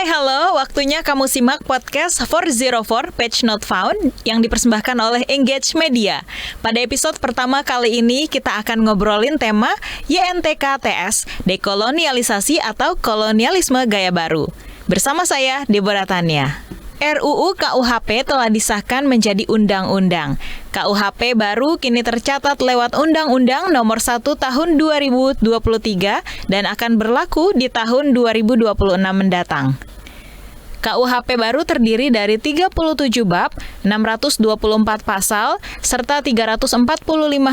Hai, halo. Waktunya kamu simak podcast 404 Page Not Found yang dipersembahkan oleh Engage Media. Pada episode pertama kali ini kita akan ngobrolin tema YNTKTS, dekolonialisasi atau kolonialisme gaya baru. Bersama saya, Deborah Tania. RUU KUHP telah disahkan menjadi undang-undang. KUHP baru kini tercatat lewat Undang-Undang Nomor 1 Tahun 2023 dan akan berlaku di tahun 2026 mendatang. KUHP baru terdiri dari 37 bab, 624 pasal, serta 345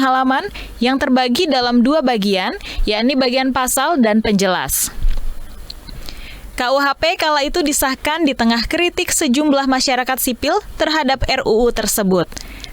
halaman yang terbagi dalam dua bagian, yakni bagian pasal dan penjelas. KUHP kala itu disahkan di tengah kritik sejumlah masyarakat sipil terhadap RUU tersebut.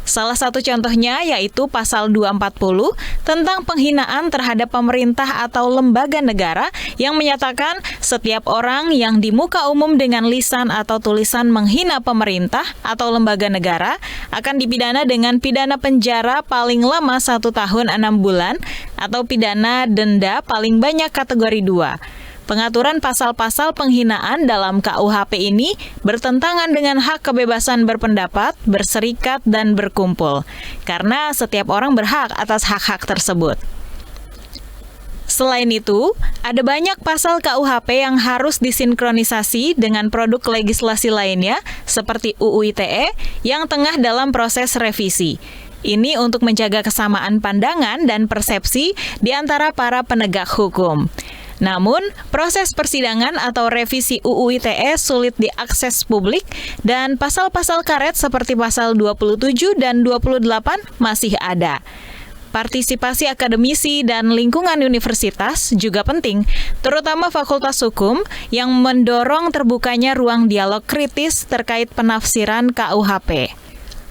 Salah satu contohnya yaitu pasal 240 tentang penghinaan terhadap pemerintah atau lembaga negara yang menyatakan setiap orang yang di muka umum dengan lisan atau tulisan menghina pemerintah atau lembaga negara akan dipidana dengan pidana penjara paling lama 1 tahun 6 bulan atau pidana denda paling banyak kategori 2. Pengaturan pasal-pasal penghinaan dalam KUHP ini bertentangan dengan hak kebebasan berpendapat, berserikat, dan berkumpul, karena setiap orang berhak atas hak-hak tersebut. Selain itu, ada banyak pasal KUHP yang harus disinkronisasi dengan produk legislasi lainnya, seperti UU ITE, yang tengah dalam proses revisi. Ini untuk menjaga kesamaan pandangan dan persepsi di antara para penegak hukum. Namun, proses persidangan atau revisi UU ITE sulit diakses publik dan pasal-pasal karet seperti pasal 27 dan 28 masih ada. Partisipasi akademisi dan lingkungan universitas juga penting, terutama Fakultas Hukum yang mendorong terbukanya ruang dialog kritis terkait penafsiran KUHP.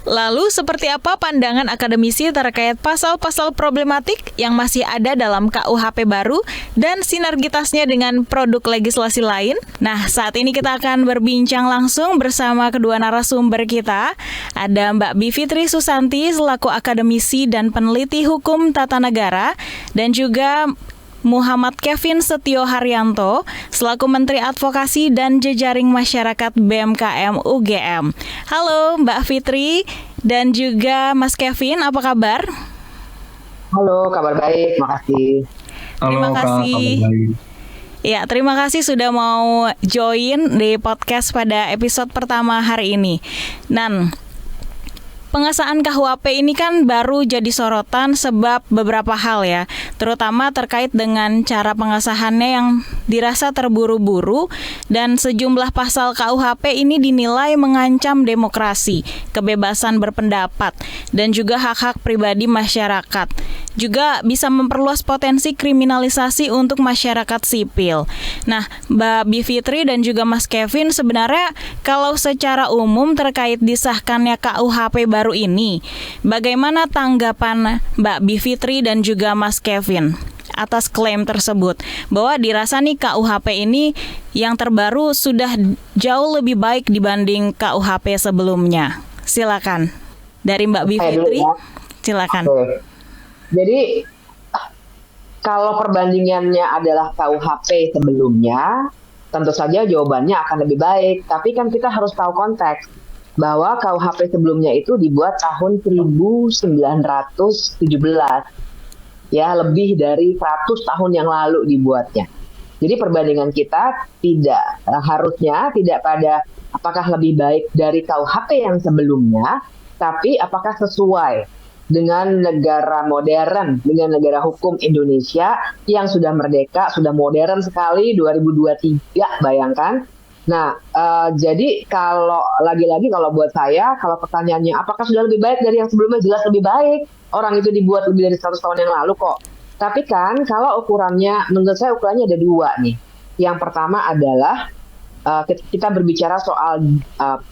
Lalu, seperti apa pandangan akademisi terkait pasal-pasal problematik yang masih ada dalam KUHP baru dan sinergitasnya dengan produk legislasi lain? Nah, saat ini kita akan berbincang langsung bersama kedua narasumber kita. Ada Mbak Bivitri Susanti selaku akademisi dan peneliti hukum tata negara, dan juga Muhammad Kevin Setio Haryanto selaku Menteri Advokasi dan Jejaring Masyarakat BMKM UGM. Halo Mbak Fitri dan juga Mas Kevin, apa kabar? Halo, kabar baik, makasih. Terima kasih. Ya, terima kasih sudah mau join di podcast pada episode pertama hari ini. Dan pengesahan KUHP ini kan baru jadi sorotan sebab beberapa hal ya, terutama terkait dengan cara pengesahannya yang dirasa terburu-buru dan sejumlah pasal KUHP ini dinilai mengancam demokrasi, kebebasan berpendapat, dan juga hak-hak pribadi masyarakat. Juga bisa memperluas potensi kriminalisasi untuk masyarakat sipil. Nah, Mbak Bivitri dan juga Mas Kevin, sebenarnya kalau secara umum terkait disahkannya KUHP baru ini, bagaimana tanggapan Mbak Bivitri dan juga Mas Kevin atas klaim tersebut bahwa dirasa nih KUHP ini yang terbaru sudah jauh lebih baik dibanding KUHP sebelumnya? Silakan. Dari Mbak Bivitri, silakan. Jadi kalau perbandingannya adalah KUHP sebelumnya, tentu saja jawabannya akan lebih baik. Tapi kan kita harus tahu konteks bahwa KUHP sebelumnya itu dibuat tahun 1917. Ya, lebih dari 100 tahun yang lalu dibuatnya. Jadi perbandingan kita harusnya tidak pada apakah lebih baik dari KUHP yang sebelumnya, tapi apakah sesuai dengan negara modern, dengan negara hukum Indonesia yang sudah merdeka, sudah modern sekali, 2023, bayangkan. Nah, jadi kalau lagi-lagi kalau buat saya, kalau pertanyaannya apakah sudah lebih baik dari yang sebelumnya, jelas lebih baik. Orang itu dibuat lebih dari 100 tahun yang lalu kok. Tapi kan kalau ukurannya, menurut saya ukurannya ada dua nih. Yang pertama adalah kita berbicara soal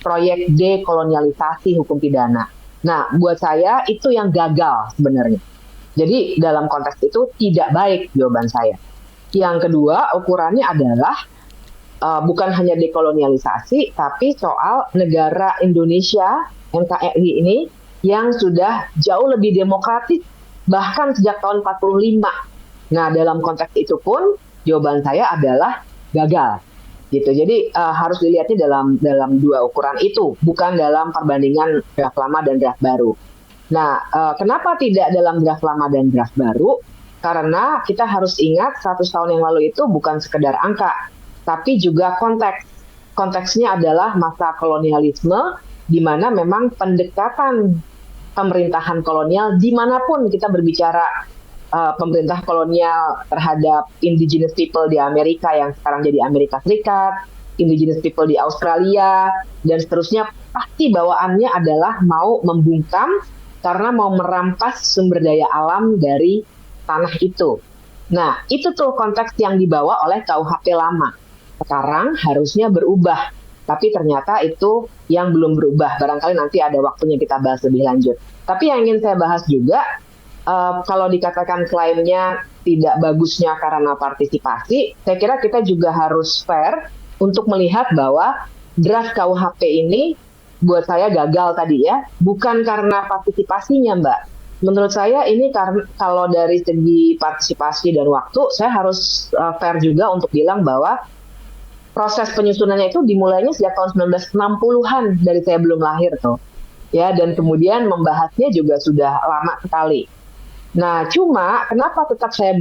proyek dekolonialisasi hukum pidana. Nah, buat saya itu yang gagal sebenarnya. Jadi dalam konteks itu tidak baik jawaban saya. Yang kedua, ukurannya adalah bukan hanya dekolonialisasi, tapi soal negara Indonesia, NKRI ini, yang sudah jauh lebih demokratis, bahkan sejak tahun 45. Nah, dalam konteks itu pun, jawaban saya adalah gagal. gitu. Jadi harus dilihatnya dalam dua ukuran itu, bukan dalam perbandingan draft lama dan draft baru. Nah, kenapa tidak dalam draft lama dan draft baru? Karena kita harus ingat 100 tahun yang lalu itu bukan sekedar angka, tapi juga konteks. Konteksnya adalah masa kolonialisme, di mana memang pendekatan pemerintahan kolonial dimanapun kita berbicara pemerintah kolonial terhadap indigenous people di Amerika yang sekarang jadi Amerika Serikat, indigenous people di Australia, dan seterusnya, pasti bawaannya adalah mau membungkam karena mau merampas sumber daya alam dari tanah itu. Nah, itu tuh konteks yang dibawa oleh KUHP lama. Sekarang harusnya berubah, tapi ternyata itu yang belum berubah. Barangkali nanti ada waktunya kita bahas lebih lanjut. Tapi yang ingin saya bahas juga, kalau dikatakan klaimnya tidak bagusnya karena partisipasi, saya kira kita juga harus fair untuk melihat bahwa draft KUHP ini buat saya gagal tadi ya, bukan karena partisipasinya, Mbak. Menurut saya ini karena kalau dari segi partisipasi dan waktu, saya harus fair juga untuk bilang bahwa proses penyusunannya itu dimulainya sejak tahun 1960-an, dari saya belum lahir tuh. Ya, dan kemudian membahasnya juga sudah lama sekali. Nah, cuma kenapa tetap saya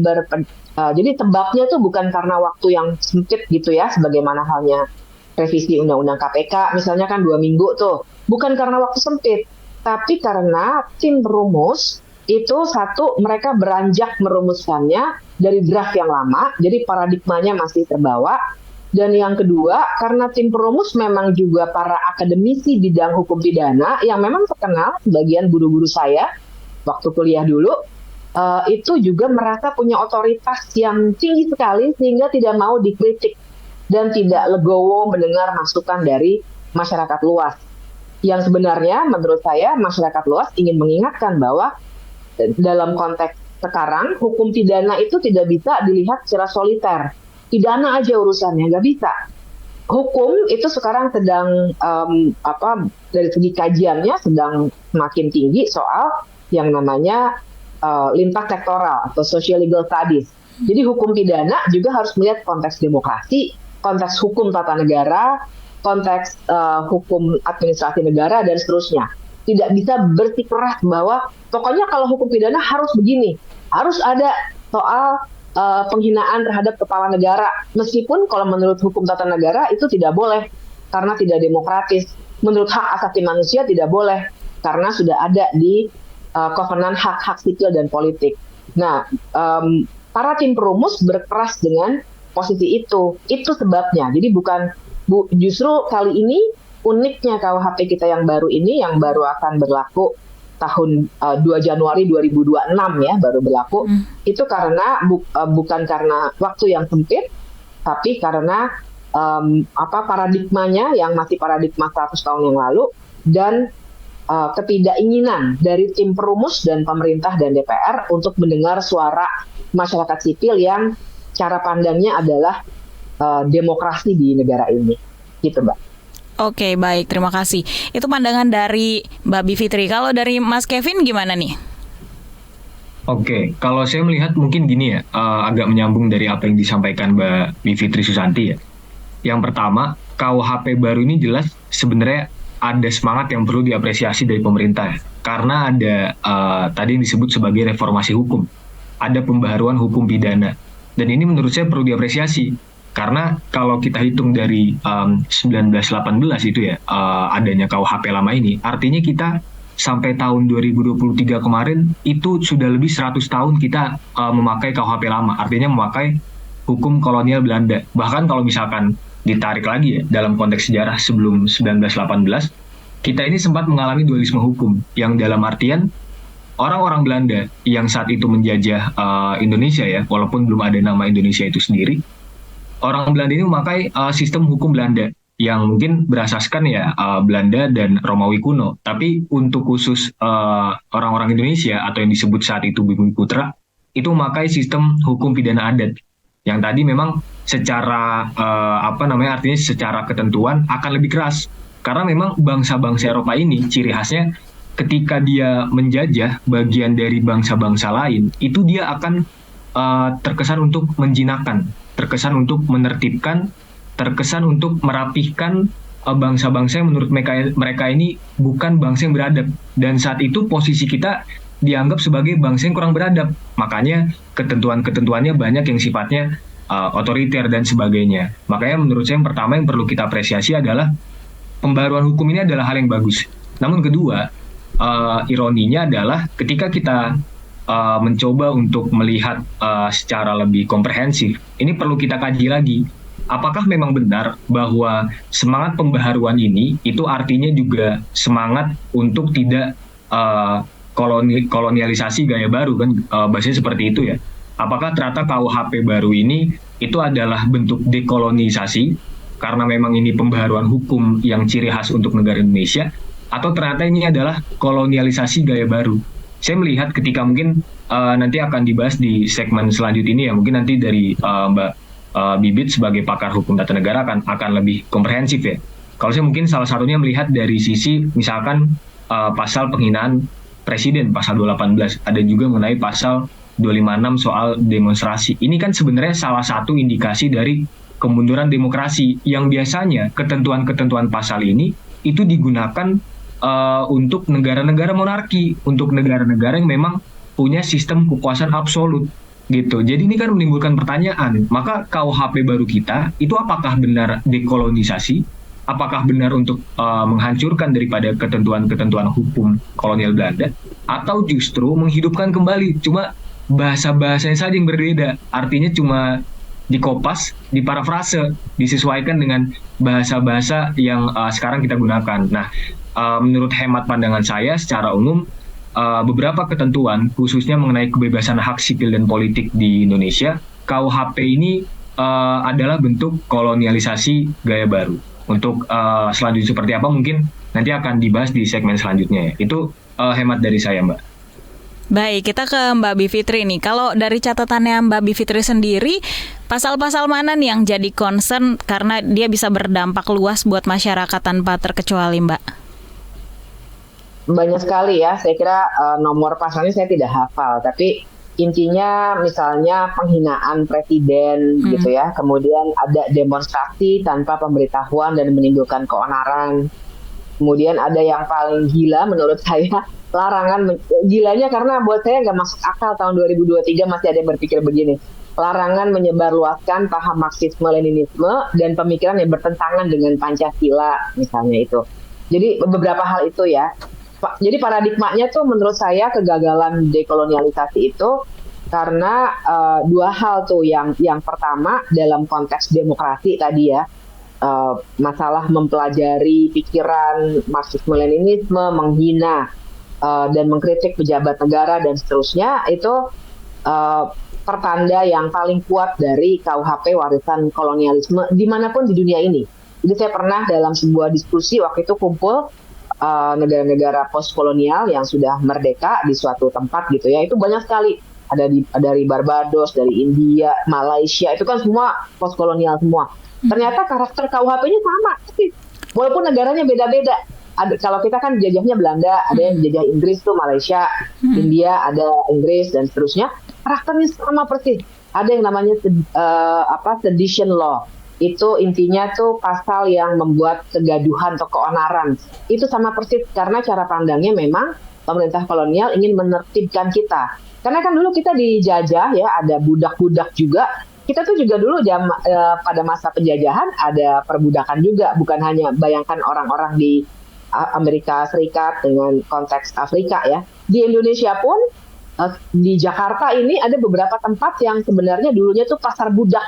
jadi tebaknya tuh bukan karena waktu yang sempit gitu ya, sebagaimana halnya revisi Undang-Undang KPK, misalnya kan 2 minggu tuh. Bukan karena waktu sempit, tapi karena tim perumus itu satu, mereka beranjak merumuskannya dari draft yang lama, jadi paradigmanya masih terbawa. Dan yang kedua, karena tim perumus memang juga para akademisi bidang hukum pidana yang memang terkenal, sebagian guru-guru saya waktu kuliah dulu, itu juga merasa punya otoritas yang tinggi sekali sehingga tidak mau dikritik dan tidak legowo mendengar masukan dari masyarakat luas. Yang sebenarnya menurut saya masyarakat luas ingin mengingatkan bahwa dalam konteks sekarang hukum pidana itu tidak bisa dilihat secara soliter. Pidana aja urusannya, nggak bisa. Hukum itu sekarang sedang dari segi kajiannya sedang semakin tinggi soal yang namanya lintas sektoral atau social legal studies. Jadi hukum pidana juga harus melihat konteks demokrasi, konteks hukum tata negara, konteks hukum administrasi negara, dan seterusnya. Tidak bisa bersikeras bahwa pokoknya kalau hukum pidana harus begini, harus ada soal penghinaan terhadap kepala negara. Meskipun kalau menurut hukum tata negara itu tidak boleh karena tidak demokratis. Menurut hak asasi manusia tidak boleh karena sudah ada di kovenan hak-hak sipil dan politik. Nah, para tim perumus berkeras dengan posisi itu. Itu sebabnya. Jadi justru kali ini uniknya KUHP kita yang baru ini, yang baru akan berlaku tahun 2 Januari 2026 ya, baru berlaku. Itu karena bukan karena waktu yang sempit, tapi karena paradigmanya yang masih paradigma 100 tahun yang lalu, dan ketidakinginan dari tim perumus dan pemerintah dan DPR untuk mendengar suara masyarakat sipil yang cara pandangnya adalah demokrasi di negara ini. Gitu, Mbak. Oke, baik. Terima kasih. Itu pandangan dari Mbak Bivitri. Kalau dari Mas Kevin gimana nih? Oke, kalau saya melihat mungkin gini ya, agak menyambung dari apa yang disampaikan Mbak Bivitri Susanti ya. Yang pertama, KUHP baru ini jelas sebenarnya ada semangat yang perlu diapresiasi dari pemerintah ya. Karena ada tadi yang disebut sebagai reformasi hukum. Ada pembaharuan hukum pidana. Dan ini menurut saya perlu diapresiasi. Karena kalau kita hitung dari 1918 itu ya, adanya KUHP lama ini, artinya kita sampai tahun 2023 kemarin itu sudah lebih 100 tahun kita memakai KUHP lama, artinya memakai hukum kolonial Belanda. Bahkan kalau misalkan ditarik lagi ya dalam konteks sejarah sebelum 1918, kita ini sempat mengalami dualisme hukum yang dalam artian orang-orang Belanda yang saat itu menjajah Indonesia ya, walaupun belum ada nama Indonesia itu sendiri, orang Belanda ini memakai sistem hukum Belanda yang mungkin berasaskan ya Belanda dan Romawi kuno. Tapi untuk khusus orang-orang Indonesia atau yang disebut saat itu Bumi Putra, itu memakai sistem hukum pidana adat. Yang tadi memang secara artinya secara ketentuan akan lebih keras. Karena memang bangsa-bangsa Eropa ini ciri khasnya ketika dia menjajah bagian dari bangsa-bangsa lain, itu dia akan terkesan untuk menjinakkan, terkesan untuk menertibkan terkesan untuk merapihkan bangsa-bangsa yang menurut mereka ini bukan bangsa yang beradab. Dan saat itu posisi kita dianggap sebagai bangsa yang kurang beradab. Makanya ketentuan-ketentuannya banyak yang sifatnya otoriter dan sebagainya. Makanya menurut saya yang pertama yang perlu kita apresiasi adalah pembaruan hukum ini adalah hal yang bagus. Namun kedua, ironinya adalah ketika kita mencoba untuk melihat secara lebih komprehensif, ini perlu kita kaji lagi. Apakah memang benar bahwa semangat pembaharuan ini itu artinya juga semangat untuk tidak kolonialisasi gaya baru kan, bahasanya seperti itu ya. Apakah ternyata KUHP baru ini itu adalah bentuk dekolonisasi karena memang ini pembaharuan hukum yang ciri khas untuk negara Indonesia, atau ternyata ini adalah kolonialisasi gaya baru? Saya melihat ketika mungkin nanti akan dibahas di segmen selanjutnya ini ya, mungkin nanti dari Mbak Bibit sebagai pakar hukum tata negara akan lebih komprehensif ya. Kalau saya mungkin salah satunya melihat dari sisi misalkan pasal penghinaan presiden, pasal 218, ada juga mengenai pasal 256 soal demonstrasi. Ini kan sebenarnya salah satu indikasi dari kemunduran demokrasi yang biasanya ketentuan-ketentuan pasal ini itu digunakan untuk negara-negara monarki, untuk negara-negara yang memang punya sistem kekuasaan absolut gitu. Jadi ini kan menimbulkan pertanyaan, maka KUHP baru kita itu apakah benar dekolonisasi? Apakah benar untuk menghancurkan daripada ketentuan-ketentuan hukum kolonial Belanda, atau justru menghidupkan kembali? Cuma bahasa-bahasanya saja yang berbeda, artinya cuma dikopas, diparafrase, disesuaikan dengan bahasa-bahasa yang sekarang kita gunakan. Nah, menurut hemat pandangan saya secara umum, beberapa ketentuan khususnya mengenai kebebasan hak sipil dan politik di Indonesia, KUHP ini adalah bentuk kolonialisasi gaya baru. Untuk selanjutnya seperti apa mungkin nanti akan dibahas di segmen selanjutnya ya. Itu hemat dari saya, Mbak. Baik, kita ke Mbak Bivitri nih. Kalau dari catatannya Mbak Bivitri sendiri, pasal-pasal mana nih yang jadi concern karena dia bisa berdampak luas buat masyarakat tanpa terkecuali, Mbak? Banyak sekali ya, saya kira nomor pasalnya saya tidak hafal, tapi intinya misalnya penghinaan presiden gitu ya, kemudian ada demonstrasi tanpa pemberitahuan dan menimbulkan keonaran, kemudian ada yang paling gila menurut saya, larangan, gilanya karena buat saya nggak masuk akal tahun 2023 masih ada yang berpikir begini, larangan menyebarluaskan paham Marxisme-Leninisme dan pemikiran yang bertentangan dengan Pancasila misalnya itu. Jadi beberapa hal itu ya. Jadi paradigmanya tuh menurut saya kegagalan dekolonialisasi itu karena dua hal tuh, yang pertama dalam konteks demokrasi tadi ya, masalah mempelajari pikiran Marxisme-Leninisme, menghina dan mengkritik pejabat negara dan seterusnya, itu pertanda yang paling kuat dari KUHP warisan kolonialisme dimanapun di dunia ini. Jadi saya pernah dalam sebuah diskusi waktu itu kumpul negara-negara postkolonial yang sudah merdeka di suatu tempat gitu ya, itu banyak sekali, ada dari Barbados, dari India, Malaysia, itu kan semua postkolonial semua. Ternyata karakter KUHP-nya sama, tapi walaupun negaranya beda-beda. Kalau kita kan jajahnya Belanda, ada yang jajah Inggris tuh Malaysia, India ada Inggris dan seterusnya, karakternya sama persis. Ada yang namanya sedition law. Itu intinya tuh pasal yang membuat kegaduhan atau keonaran. Itu sama persis karena cara pandangnya memang pemerintah kolonial ingin menertibkan kita. Karena kan dulu kita dijajah ya, ada budak-budak juga. Kita tuh juga dulu pada masa penjajahan ada perbudakan juga. Bukan hanya bayangkan orang-orang di Amerika Serikat dengan konteks Afrika ya. Di Indonesia pun, di Jakarta ini ada beberapa tempat yang sebenarnya dulunya tuh pasar budak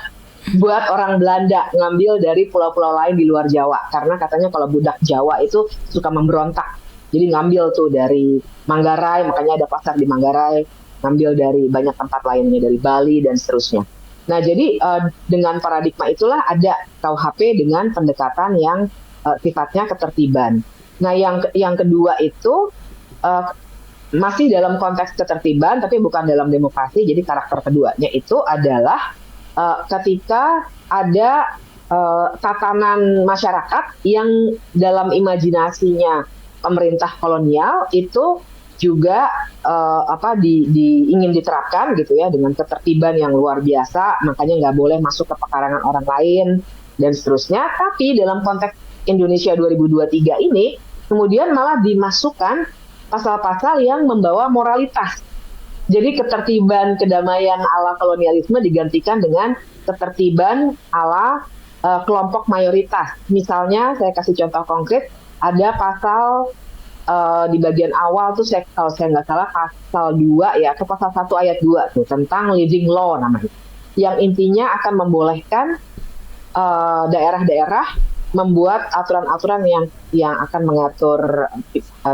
buat orang Belanda ngambil dari pulau-pulau lain di luar Jawa, karena katanya kalau budak Jawa itu suka memberontak, jadi ngambil tuh dari Manggarai, makanya ada pasar di Manggarai, ngambil dari banyak tempat lainnya, dari Bali dan seterusnya. Nah jadi dengan paradigma itulah ada KUHP dengan pendekatan yang sifatnya ketertiban. Nah yang kedua itu masih dalam konteks ketertiban tapi bukan dalam demokrasi, jadi karakter keduanya itu adalah ketika ada tatanan masyarakat yang dalam imajinasinya pemerintah kolonial itu juga ingin diterapkan gitu ya, dengan ketertiban yang luar biasa, makanya nggak boleh masuk ke pekarangan orang lain, dan seterusnya. Tapi dalam konteks Indonesia 2023 ini, kemudian malah dimasukkan pasal-pasal yang membawa moralitas. Jadi ketertiban kedamaian ala kolonialisme digantikan dengan ketertiban ala kelompok mayoritas. Misalnya saya kasih contoh konkret, ada pasal di bagian awal tuh kalau saya nggak salah pasal 2 ya, atau pasal 1 ayat 2 tuh tentang living law namanya. Yang intinya akan membolehkan daerah-daerah membuat aturan-aturan yang akan mengatur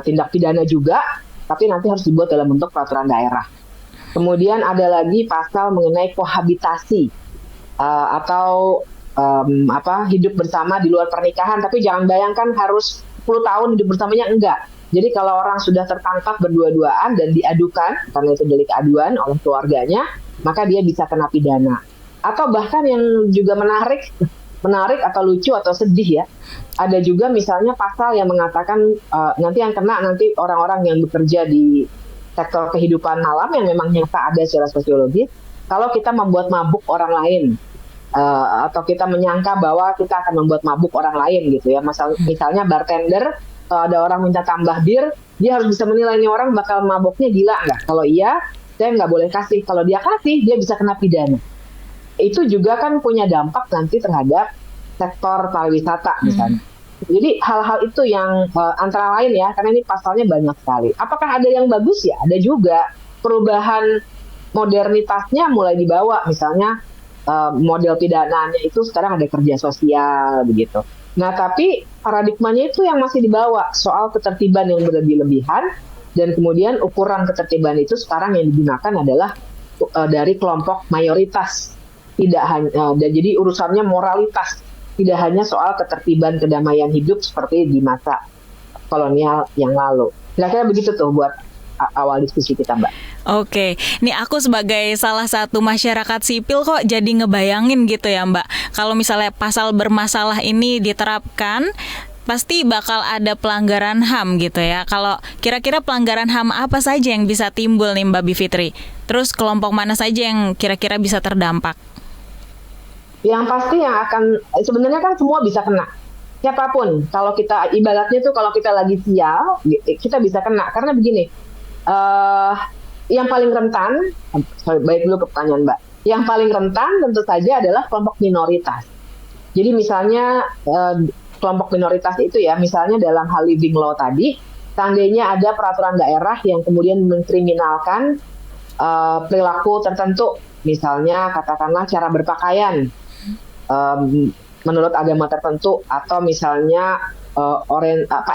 tindak pidana juga, tapi nanti harus dibuat dalam bentuk peraturan daerah. Kemudian ada lagi pasal mengenai kohabitasi atau hidup bersama di luar pernikahan, tapi jangan bayangkan harus 10 tahun hidup bersamanya, enggak. Jadi kalau orang sudah tertangkap berdua-duaan dan diadukan, karena itu delik aduan oleh keluarganya, maka dia bisa kena pidana. Atau bahkan yang juga menarik atau lucu atau sedih ya, ada juga misalnya pasal yang mengatakan nanti yang kena nanti orang-orang yang bekerja di sektor kehidupan malam yang memang nyata ada secara sosiologis, kalau kita membuat mabuk orang lain, atau kita menyangka bahwa kita akan membuat mabuk orang lain gitu ya. Misalnya bartender, ada orang minta tambah bir, dia harus bisa menilai ini orang bakal mabuknya gila nggak. Kalau iya, saya nggak boleh kasih. Kalau dia kasih, dia bisa kena pidana. Itu juga kan punya dampak nanti terhadap sektor pariwisata misalnya. Jadi hal-hal itu yang antara lain ya, karena ini pasalnya banyak sekali. Apakah ada yang bagus ya? Ada juga. Perubahan modernitasnya mulai dibawa, misalnya model pidananya itu sekarang ada kerja sosial begitu. Nah tapi paradigmanya itu yang masih dibawa, soal ketertiban yang berlebih-lebihan, dan kemudian ukuran ketertiban itu sekarang yang digunakan adalah dari kelompok mayoritas. Tidak hanya, dan jadi urusannya moralitas, tidak hanya soal ketertiban kedamaian hidup seperti di masa kolonial yang lalu. Kira-kira begitu tuh buat awal diskusi kita, Mbak. Oke, nih aku sebagai salah satu masyarakat sipil kok jadi ngebayangin gitu ya Mbak. Kalau misalnya pasal bermasalah ini diterapkan, pasti bakal ada pelanggaran HAM gitu ya. Kalau kira-kira pelanggaran HAM apa saja yang bisa timbul nih Mbak Bivitri? Terus kelompok mana saja yang kira-kira bisa terdampak? Yang pasti yang akan, sebenarnya kan semua bisa kena. Siapapun, kalau kita ibaratnya tuh kalau kita lagi sial, kita bisa kena. Karena begini, yang paling rentan, baik dulu ke pertanyaan Mbak, yang paling rentan tentu saja adalah kelompok minoritas. Jadi misalnya kelompok minoritas itu ya, misalnya dalam hal living law tadi, seandainya ada peraturan daerah yang kemudian mengkriminalkan perilaku tertentu, misalnya katakanlah cara berpakaian menurut agama tertentu, atau misalnya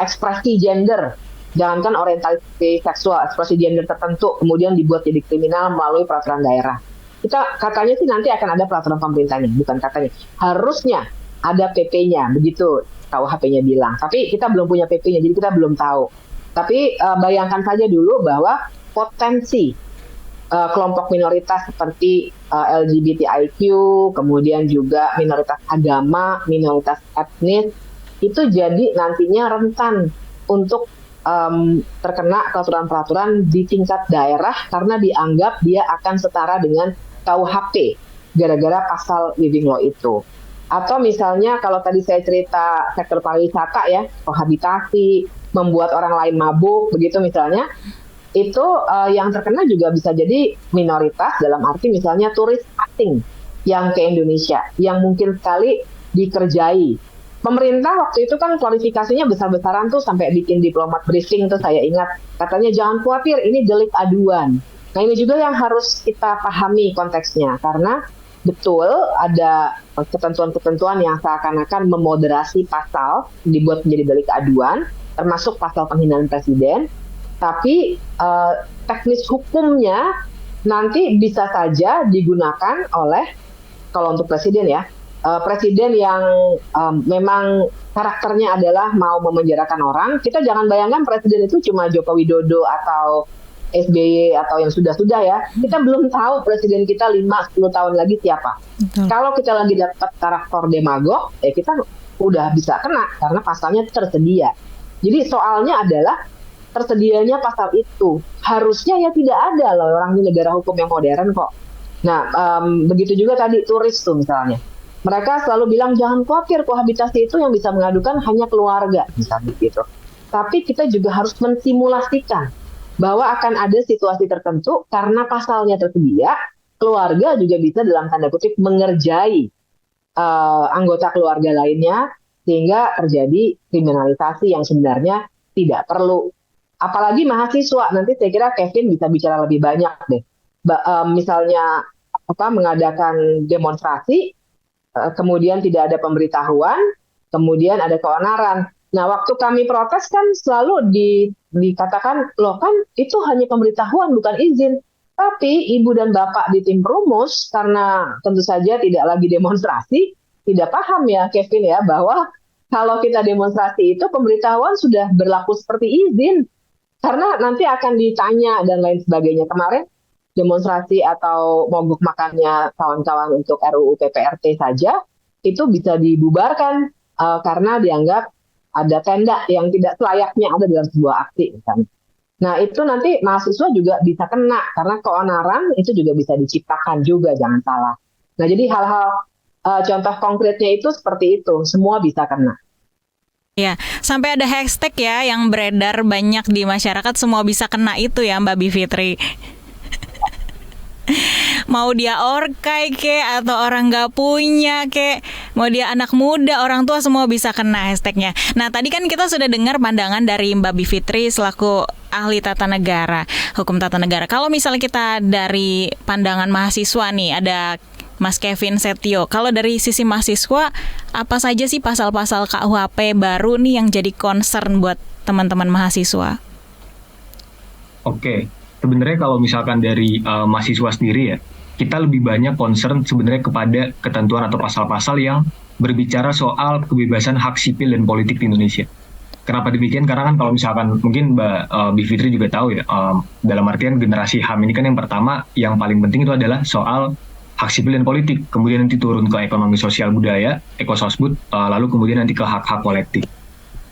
ekspresi gender, jangankan orientasi seksual, ekspresi gender tertentu kemudian dibuat jadi kriminal melalui peraturan daerah. Kita katanya sih nanti akan ada peraturan pemerintahnya, bukan katanya, harusnya ada PP-nya, begitu KUHP-nya bilang. Tapi kita belum punya PP-nya, jadi kita belum tahu. Tapi bayangkan saja dulu bahwa potensi kelompok minoritas seperti LGBTIQ, kemudian juga minoritas agama, minoritas etnis, itu jadi nantinya rentan untuk terkena peraturan-peraturan di tingkat daerah karena dianggap dia akan setara dengan KUHP gara-gara pasal living law itu. Atau misalnya kalau tadi saya cerita sektor pariwisata ya, kohabitasi, membuat orang lain mabuk, begitu misalnya, itu yang terkena juga bisa jadi minoritas, dalam arti misalnya turis asing yang ke Indonesia, yang mungkin sekali dikerjai. Pemerintah waktu itu kan kualifikasinya besar-besaran tuh sampai bikin diplomat briefing tuh saya ingat. Katanya jangan khawatir, ini delik aduan. Nah ini juga yang harus kita pahami konteksnya, karena betul ada ketentuan-ketentuan yang seakan-akan memoderasi pasal dibuat menjadi delik aduan, termasuk pasal penghinaan presiden. Tapi teknis hukumnya nanti bisa saja digunakan oleh, kalau untuk presiden ya, presiden yang memang karakternya adalah mau memenjarakan orang. Kita jangan bayangkan presiden itu cuma Joko Widodo atau SBY atau yang sudah-sudah ya. Kita belum tahu presiden kita 5-10 tahun lagi siapa. Kalau kita lagi dapat karakter demagog, kita udah bisa kena karena pasalnya tersedia. Jadi soalnya adalah tersedianya pasal itu. Harusnya ya tidak ada loh, orang ini negara hukum yang modern kok. Nah, begitu juga tadi turis tuh misalnya. Mereka selalu bilang jangan khawatir, kohabitasi itu yang bisa mengadukan hanya keluarga, misalnya gitu. Tapi kita juga harus mensimulasikan bahwa akan ada situasi tertentu karena pasalnya tersedia, keluarga juga bisa dalam tanda kutip mengerjai anggota keluarga lainnya sehingga terjadi kriminalisasi yang sebenarnya tidak perlu. Apalagi mahasiswa, nanti saya kira Kevin bisa bicara lebih banyak deh. Misalnya mengadakan demonstrasi, kemudian tidak ada pemberitahuan, kemudian ada keonaran. Nah, waktu kami protes kan selalu dikatakan, loh kan itu hanya pemberitahuan bukan izin. Tapi ibu dan bapak di tim perumus, karena tentu saja tidak lagi demonstrasi, tidak paham ya Kevin ya, bahwa kalau kita demonstrasi itu pemberitahuan sudah berlaku seperti izin. Karena nanti akan ditanya dan lain sebagainya. Kemarin demonstrasi atau mogok makannya kawan-kawan untuk RUU PPRT saja itu bisa dibubarkan karena dianggap ada tenda yang tidak selayaknya ada dalam sebuah aksi misalnya. Nah itu nanti mahasiswa juga bisa kena karena keonaran itu juga bisa diciptakan juga, jangan salah. Nah jadi hal-hal contoh konkretnya itu seperti itu, semua bisa kena. Ya, sampai ada hashtag ya yang beredar banyak di masyarakat, semua bisa kena itu ya Mbak Bivitri. Mau dia orkai ke atau orang gak punya ke, mau dia anak muda, orang tua, semua bisa kena hashtagnya. Nah tadi kan kita sudah dengar pandangan dari Mbak Bivitri selaku ahli tata negara, hukum tata negara. Kalau misalnya kita dari pandangan mahasiswa nih, ada Mas Kevin Setio. Kalau dari sisi mahasiswa, apa saja sih pasal-pasal KUHP baru nih yang jadi concern buat teman-teman mahasiswa? Oke. Sebenarnya kalau misalkan dari mahasiswa sendiri ya, kita lebih banyak concern sebenarnya kepada ketentuan atau pasal-pasal yang berbicara soal kebebasan hak sipil dan politik di Indonesia. Kenapa demikian? Karena kan kalau misalkan mungkin Mbak Bivitri juga tahu ya, dalam artian generasi HAM ini kan yang pertama, yang paling penting itu adalah soal hak sipil dan politik, kemudian nanti turun ke ekonomi sosial budaya, ekososbud, lalu kemudian nanti ke hak-hak kolektif.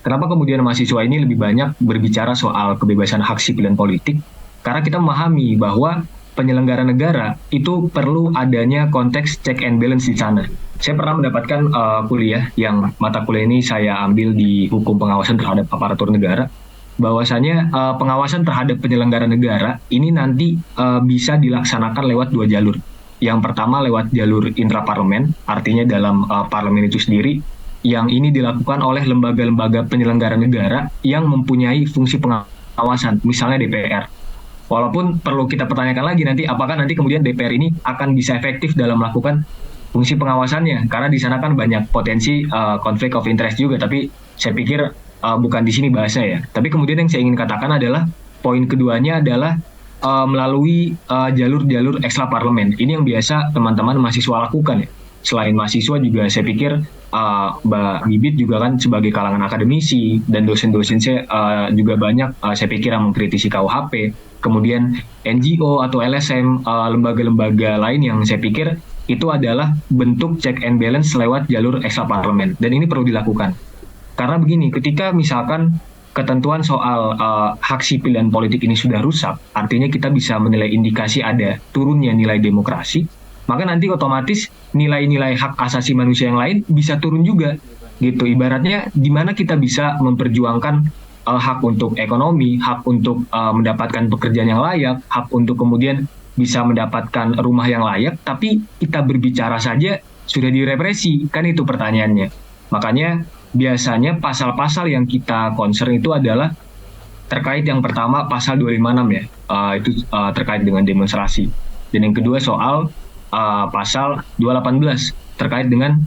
Kenapa kemudian mahasiswa ini lebih banyak berbicara soal kebebasan hak sipil dan politik? Karena kita memahami bahwa penyelenggara negara itu perlu adanya konteks check and balance di sana. Saya pernah mendapatkan kuliah yang mata kuliah ini saya ambil di hukum pengawasan terhadap aparatur negara. Bahwasanya pengawasan terhadap penyelenggara negara ini nanti bisa dilaksanakan lewat 2 jalur. Yang pertama lewat jalur intraparlemen, artinya dalam parlemen itu sendiri, yang ini dilakukan oleh lembaga-lembaga penyelenggara negara yang mempunyai fungsi pengawasan, misalnya DPR. Walaupun perlu kita pertanyakan lagi nanti, apakah nanti kemudian DPR ini akan bisa efektif dalam melakukan fungsi pengawasannya, karena di sana kan banyak potensi konflik of interest juga, tapi saya pikir bukan di sini bahasa ya. Tapi kemudian yang saya ingin katakan adalah, poin keduanya adalah melalui jalur-jalur ekstra parlemen. Ini yang biasa teman-teman mahasiswa lakukan ya. Selain mahasiswa juga saya pikir Mbak Bibit juga kan sebagai kalangan akademisi dan dosen-dosen saya juga banyak saya pikir yang mengkritisi KUHP. Kemudian NGO atau LSM, lembaga-lembaga lain yang saya pikir itu adalah bentuk check and balance lewat jalur ekstra parlemen. Dan ini perlu dilakukan. Karena begini, ketika misalkan ketentuan soal hak sipil dan politik ini sudah rusak, artinya kita bisa menilai indikasi ada turunnya nilai demokrasi, maka nanti otomatis nilai-nilai hak asasi manusia yang lain bisa turun juga. Gitu, ibaratnya di mana kita bisa memperjuangkan hak untuk ekonomi, hak untuk mendapatkan pekerjaan yang layak, hak untuk kemudian bisa mendapatkan rumah yang layak, tapi kita berbicara saja sudah direpresi, kan itu pertanyaannya. Makanya biasanya pasal-pasal yang kita concern itu adalah terkait yang pertama pasal 256 ya, itu terkait dengan demonstrasi. Dan yang kedua soal pasal 218 terkait dengan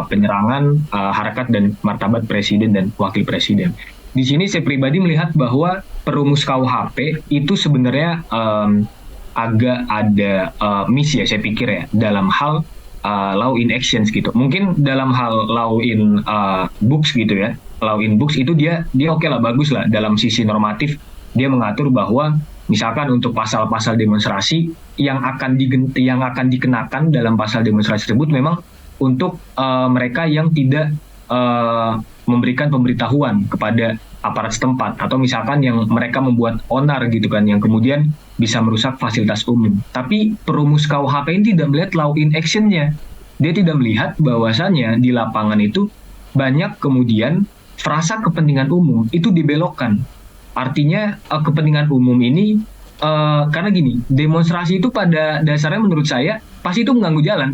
penyerangan harkat dan martabat presiden dan wakil presiden. Di sini saya pribadi melihat bahwa perumus KUHP itu sebenarnya agak ada miss ya, saya pikir ya, dalam hal law in actions gitu. Mungkin dalam hal law in books gitu ya, law in books itu dia oke lah, bagus lah dalam sisi normatif. Dia mengatur bahwa misalkan untuk pasal-pasal demonstrasi yang akan dikenakan dalam pasal demonstrasi tersebut memang untuk mereka yang tidak memberikan pemberitahuan kepada aparat setempat, atau misalkan yang mereka membuat onar gitu kan, yang kemudian bisa merusak fasilitas umum. Tapi perumus KUHP ini tidak melihat law in action-nya. dia tidak melihat bahwasannya di lapangan itu banyak kemudian frasa kepentingan umum itu dibelokkan. Artinya kepentingan umum ini karena gini, demonstrasi itu pada dasarnya menurut saya pasti itu mengganggu jalan.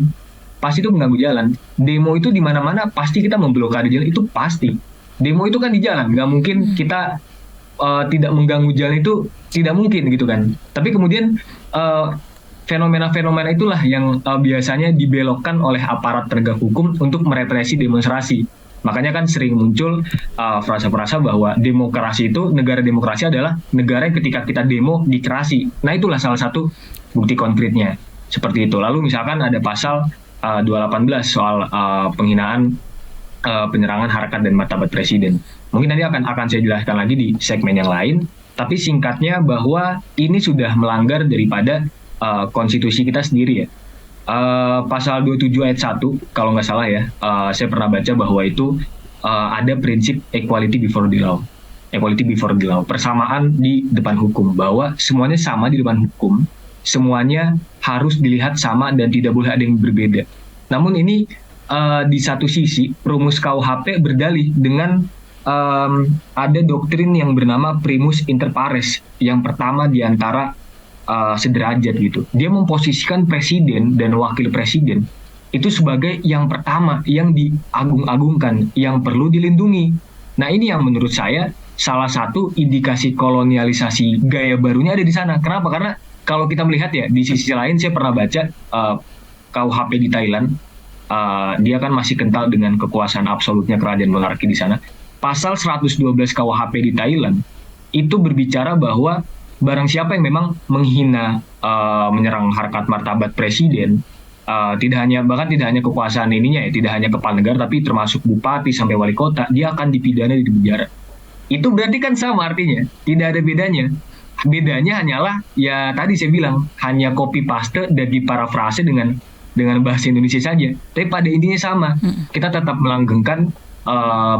Pasti itu mengganggu jalan. Demo itu di mana-mana pasti kita memblokade jalan, itu pasti. Demo itu kan di jalan, nggak mungkin kita tidak mengganggu jalan, itu tidak mungkin gitu kan. Tapi kemudian fenomena-fenomena itulah yang biasanya dibelokkan oleh aparat penegak hukum untuk merepresi demonstrasi. Makanya kan sering muncul frasa-frasa bahwa demokrasi itu, negara demokrasi adalah negara yang ketika kita demo dikerasi. Nah itulah salah satu bukti konkretnya. Seperti itu. Lalu misalkan ada pasal 218 soal penghinaan penyerangan harkat dan martabat presiden. Mungkin nanti akan saya jelaskan lagi di segmen yang lain. Tapi singkatnya bahwa ini sudah melanggar daripada konstitusi kita sendiri ya. Pasal 27 ayat 1 kalau nggak salah ya, saya pernah baca bahwa itu ada prinsip equality before the law. Equality before the law, persamaan di depan hukum, bahwa semuanya sama di depan hukum, semuanya harus dilihat sama dan tidak boleh ada yang berbeda. Namun ini di satu sisi rumus KUHP berdalih dengan ada doktrin yang bernama primus inter pares, yang pertama di antara sederajat gitu. Dia memposisikan presiden dan wakil presiden itu sebagai yang pertama, yang diagung-agungkan, yang perlu dilindungi. Nah ini yang menurut saya salah satu indikasi kolonialisasi gaya barunya ada di sana. Kenapa? Karena kalau kita melihat ya, di sisi lain saya pernah baca KUHP di Thailand, dia kan masih kental dengan kekuasaan absolutnya kerajaan monarki di sana. Pasal 112 KUHP di Thailand itu berbicara bahwa barang siapa yang memang menghina, menyerang harkat martabat presiden, bahkan tidak hanya kekuasaan ininya ya, tidak hanya kepala negara, tapi termasuk bupati sampai wali kota, dia akan dipidana di penjara. Itu berarti kan sama artinya, tidak ada bedanya. Bedanya hanyalah ya tadi saya bilang, hanya copy paste dan diparafrase dengan bahasa Indonesia saja. Tapi pada intinya sama. Kita tetap melanggengkan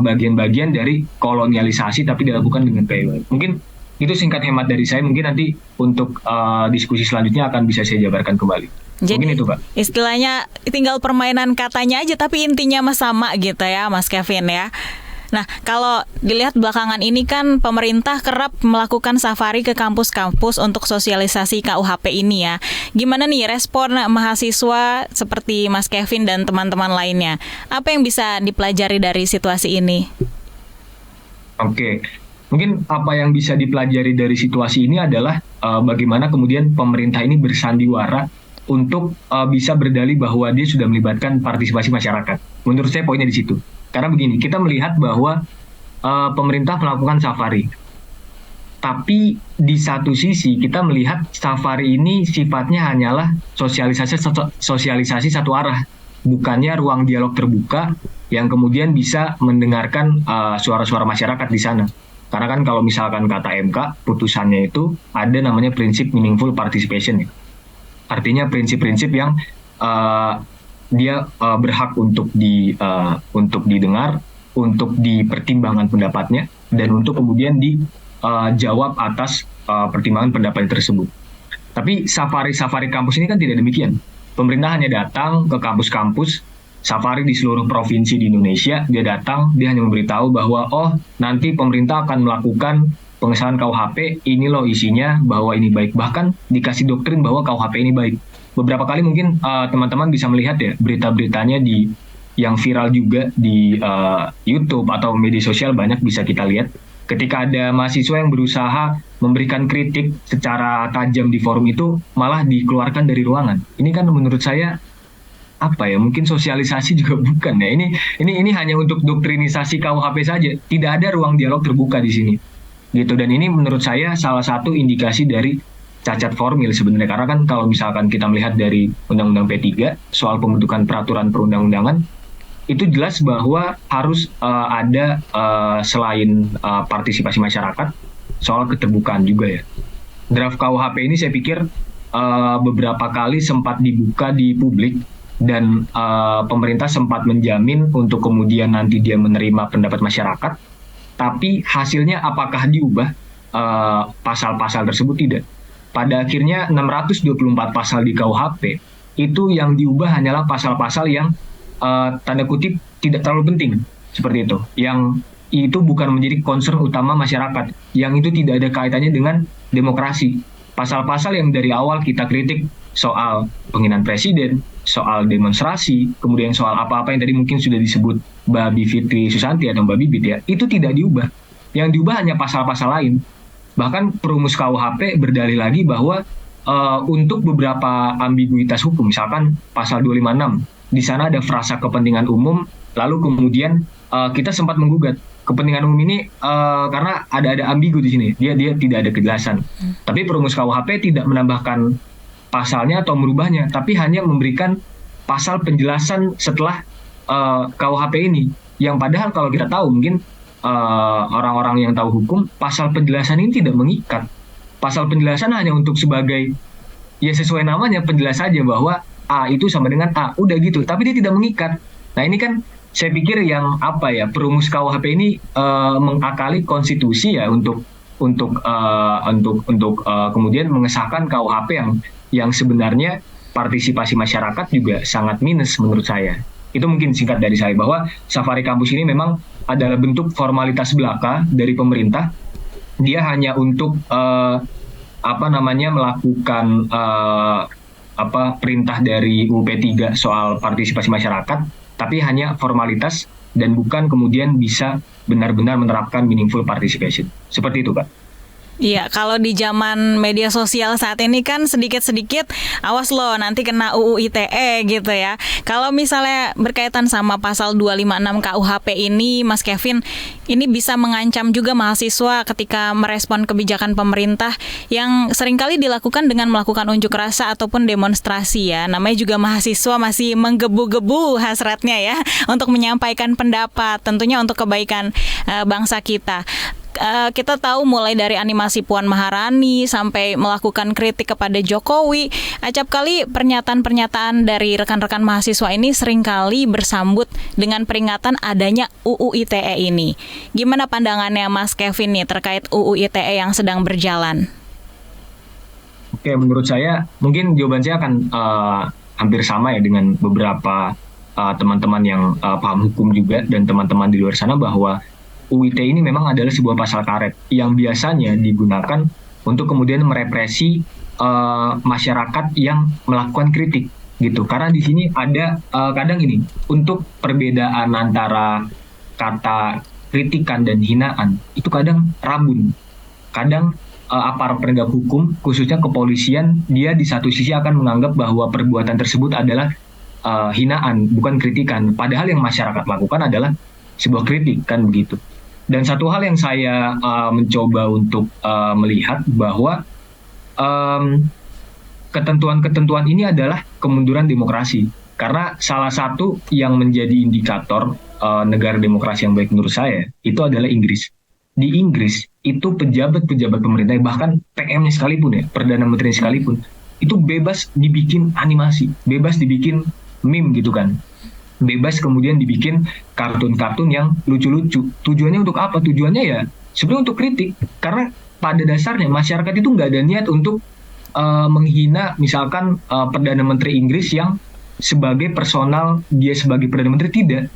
bagian-bagian dari kolonialisasi, tapi dilakukan dengan baik. Mungkin itu singkat hemat dari saya. Mungkin nanti untuk diskusi selanjutnya akan bisa saya jabarkan kembali. Jadi mungkin itu, Pak. Istilahnya tinggal permainan katanya aja, tapi intinya sama gitu ya, Mas Kevin ya. Nah, kalau dilihat belakangan ini kan pemerintah kerap melakukan safari ke kampus-kampus untuk sosialisasi KUHP ini ya. Gimana nih respon mahasiswa seperti Mas Kevin dan teman-teman lainnya? Apa yang bisa dipelajari dari situasi ini? Oke. Mungkin apa yang bisa dipelajari dari situasi ini adalah bagaimana kemudian pemerintah ini bersandiwara untuk bisa berdalih bahwa dia sudah melibatkan partisipasi masyarakat. Menurut saya poinnya di situ. Karena begini, kita melihat bahwa pemerintah melakukan safari. Tapi di satu sisi kita melihat safari ini sifatnya hanyalah sosialisasi satu arah. Bukannya ruang dialog terbuka yang kemudian bisa mendengarkan suara-suara masyarakat di sana. Karena kan kalau misalkan kata MK, putusannya itu ada namanya prinsip meaningful participation ya. Artinya prinsip-prinsip yang dia berhak untuk didengar, untuk dipertimbangkan pendapatnya, dan untuk kemudian dijawab atas pertimbangan pendapat tersebut. Tapi safari kampus ini kan tidak demikian. Pemerintah hanya datang ke kampus-kampus, safari di seluruh provinsi di Indonesia, dia datang, dia hanya memberitahu bahwa nanti pemerintah akan melakukan pengesahan KUHP, ini loh isinya, bahwa ini baik. Bahkan dikasih doktrin bahwa KUHP ini baik. Beberapa kali mungkin teman-teman bisa melihat ya berita-beritanya yang viral juga di YouTube atau media sosial, banyak bisa kita lihat. Ketika ada mahasiswa yang berusaha memberikan kritik secara tajam di forum itu, malah dikeluarkan dari ruangan. Ini kan menurut saya mungkin sosialisasi juga bukan ya. Ini hanya untuk doktrinisasi KUHP saja. Tidak ada ruang dialog terbuka di sini. Gitu, dan ini menurut saya salah satu indikasi dari cacat formil sebenarnya. Karena kan kalau misalkan kita melihat dari Undang-Undang P3 soal pembentukan peraturan perundang-undangan, itu jelas bahwa harus ada selain partisipasi masyarakat, soal keterbukaan juga ya. Draft KUHP ini saya pikir beberapa kali sempat dibuka di publik, dan pemerintah sempat menjamin untuk kemudian nanti dia menerima pendapat masyarakat, tapi hasilnya apakah diubah pasal-pasal tersebut? Tidak. Pada akhirnya 624 pasal di KUHP itu yang diubah hanyalah pasal-pasal yang tanda kutip tidak terlalu penting seperti itu, yang itu bukan menjadi concern utama masyarakat, yang itu tidak ada kaitannya dengan demokrasi. Pasal-pasal yang dari awal kita kritik soal penghinaan presiden, soal demonstrasi, kemudian soal apa-apa yang tadi mungkin sudah disebut Mbak Bivitri Susanti atau Mbak Bibit ya, itu tidak diubah. Yang diubah hanya pasal-pasal lain. Bahkan perumus KUHP berdalih lagi bahwa untuk beberapa ambiguitas hukum, misalkan pasal 256, di sana ada frasa kepentingan umum, lalu kemudian kita sempat menggugat kepentingan umum ini karena ada ambigu di sini, dia tidak ada kejelasan. Tapi perumus KUHP tidak menambahkan pasalnya atau merubahnya, tapi hanya memberikan pasal penjelasan setelah KUHP ini, yang padahal kalau kita tahu mungkin orang-orang yang tahu hukum, pasal penjelasan ini tidak mengikat. Pasal penjelasan hanya untuk sebagai, ya sesuai namanya, penjelas saja bahwa A itu sama dengan A, udah gitu, tapi dia tidak mengikat. Nah ini kan saya pikir yang perumus KUHP ini mengakali konstitusi ya untuk kemudian mengesahkan KUHP yang sebenarnya partisipasi masyarakat juga sangat minus menurut saya. Itu mungkin singkat dari saya, bahwa Safari Kampus ini memang adalah bentuk formalitas belaka dari pemerintah. Dia hanya untuk melakukan perintah dari UU P3 soal partisipasi masyarakat, tapi hanya formalitas dan bukan kemudian bisa benar-benar menerapkan meaningful participation. Seperti itu, Pak. Iya, kalau di zaman media sosial saat ini kan sedikit-sedikit awas loh nanti kena UU ITE gitu ya. Kalau misalnya berkaitan sama pasal 256 KUHP ini, Mas Kevin, ini bisa mengancam juga mahasiswa ketika merespon kebijakan pemerintah yang seringkali dilakukan dengan melakukan unjuk rasa ataupun demonstrasi ya. Namanya juga mahasiswa masih menggebu-gebu hasratnya ya untuk menyampaikan pendapat, tentunya untuk kebaikan bangsa kita. Kita tahu mulai dari animasi Puan Maharani sampai melakukan kritik kepada Jokowi, acap kali pernyataan-pernyataan dari rekan-rekan mahasiswa ini seringkali bersambut dengan peringatan adanya UU ITE ini. Gimana pandangannya Mas Kevin nih terkait UU ITE yang sedang berjalan? Oke, menurut saya mungkin jawaban saya akan hampir sama ya dengan beberapa teman-teman yang paham hukum juga dan teman-teman di luar sana, bahwa UU ITE ini memang adalah sebuah pasal karet yang biasanya digunakan untuk kemudian merepresi masyarakat yang melakukan kritik gitu. Karena di sini ada kadang ini untuk perbedaan antara kata kritikan dan hinaan itu kadang rabun. Kadang aparat penegak hukum khususnya kepolisian, dia di satu sisi akan menganggap bahwa perbuatan tersebut adalah hinaan bukan kritikan, padahal yang masyarakat lakukan adalah sebuah kritik, kan begitu. Dan satu hal yang saya mencoba untuk melihat bahwa ketentuan-ketentuan ini adalah kemunduran demokrasi. Karena salah satu yang menjadi indikator negara demokrasi yang baik menurut saya itu adalah Inggris. Di Inggris itu pejabat-pejabat pemerintah, bahkan PM-nya sekalipun ya, Perdana Menteri sekalipun, itu bebas dibikin animasi, bebas dibikin meme gitu kan. Bebas kemudian dibikin kartun-kartun yang lucu-lucu. Tujuannya untuk apa? Tujuannya ya sebenarnya untuk kritik. Karena pada dasarnya masyarakat itu nggak ada niat untuk menghina misalkan Perdana Menteri Inggris yang sebagai personal dia sebagai Perdana Menteri, tidak.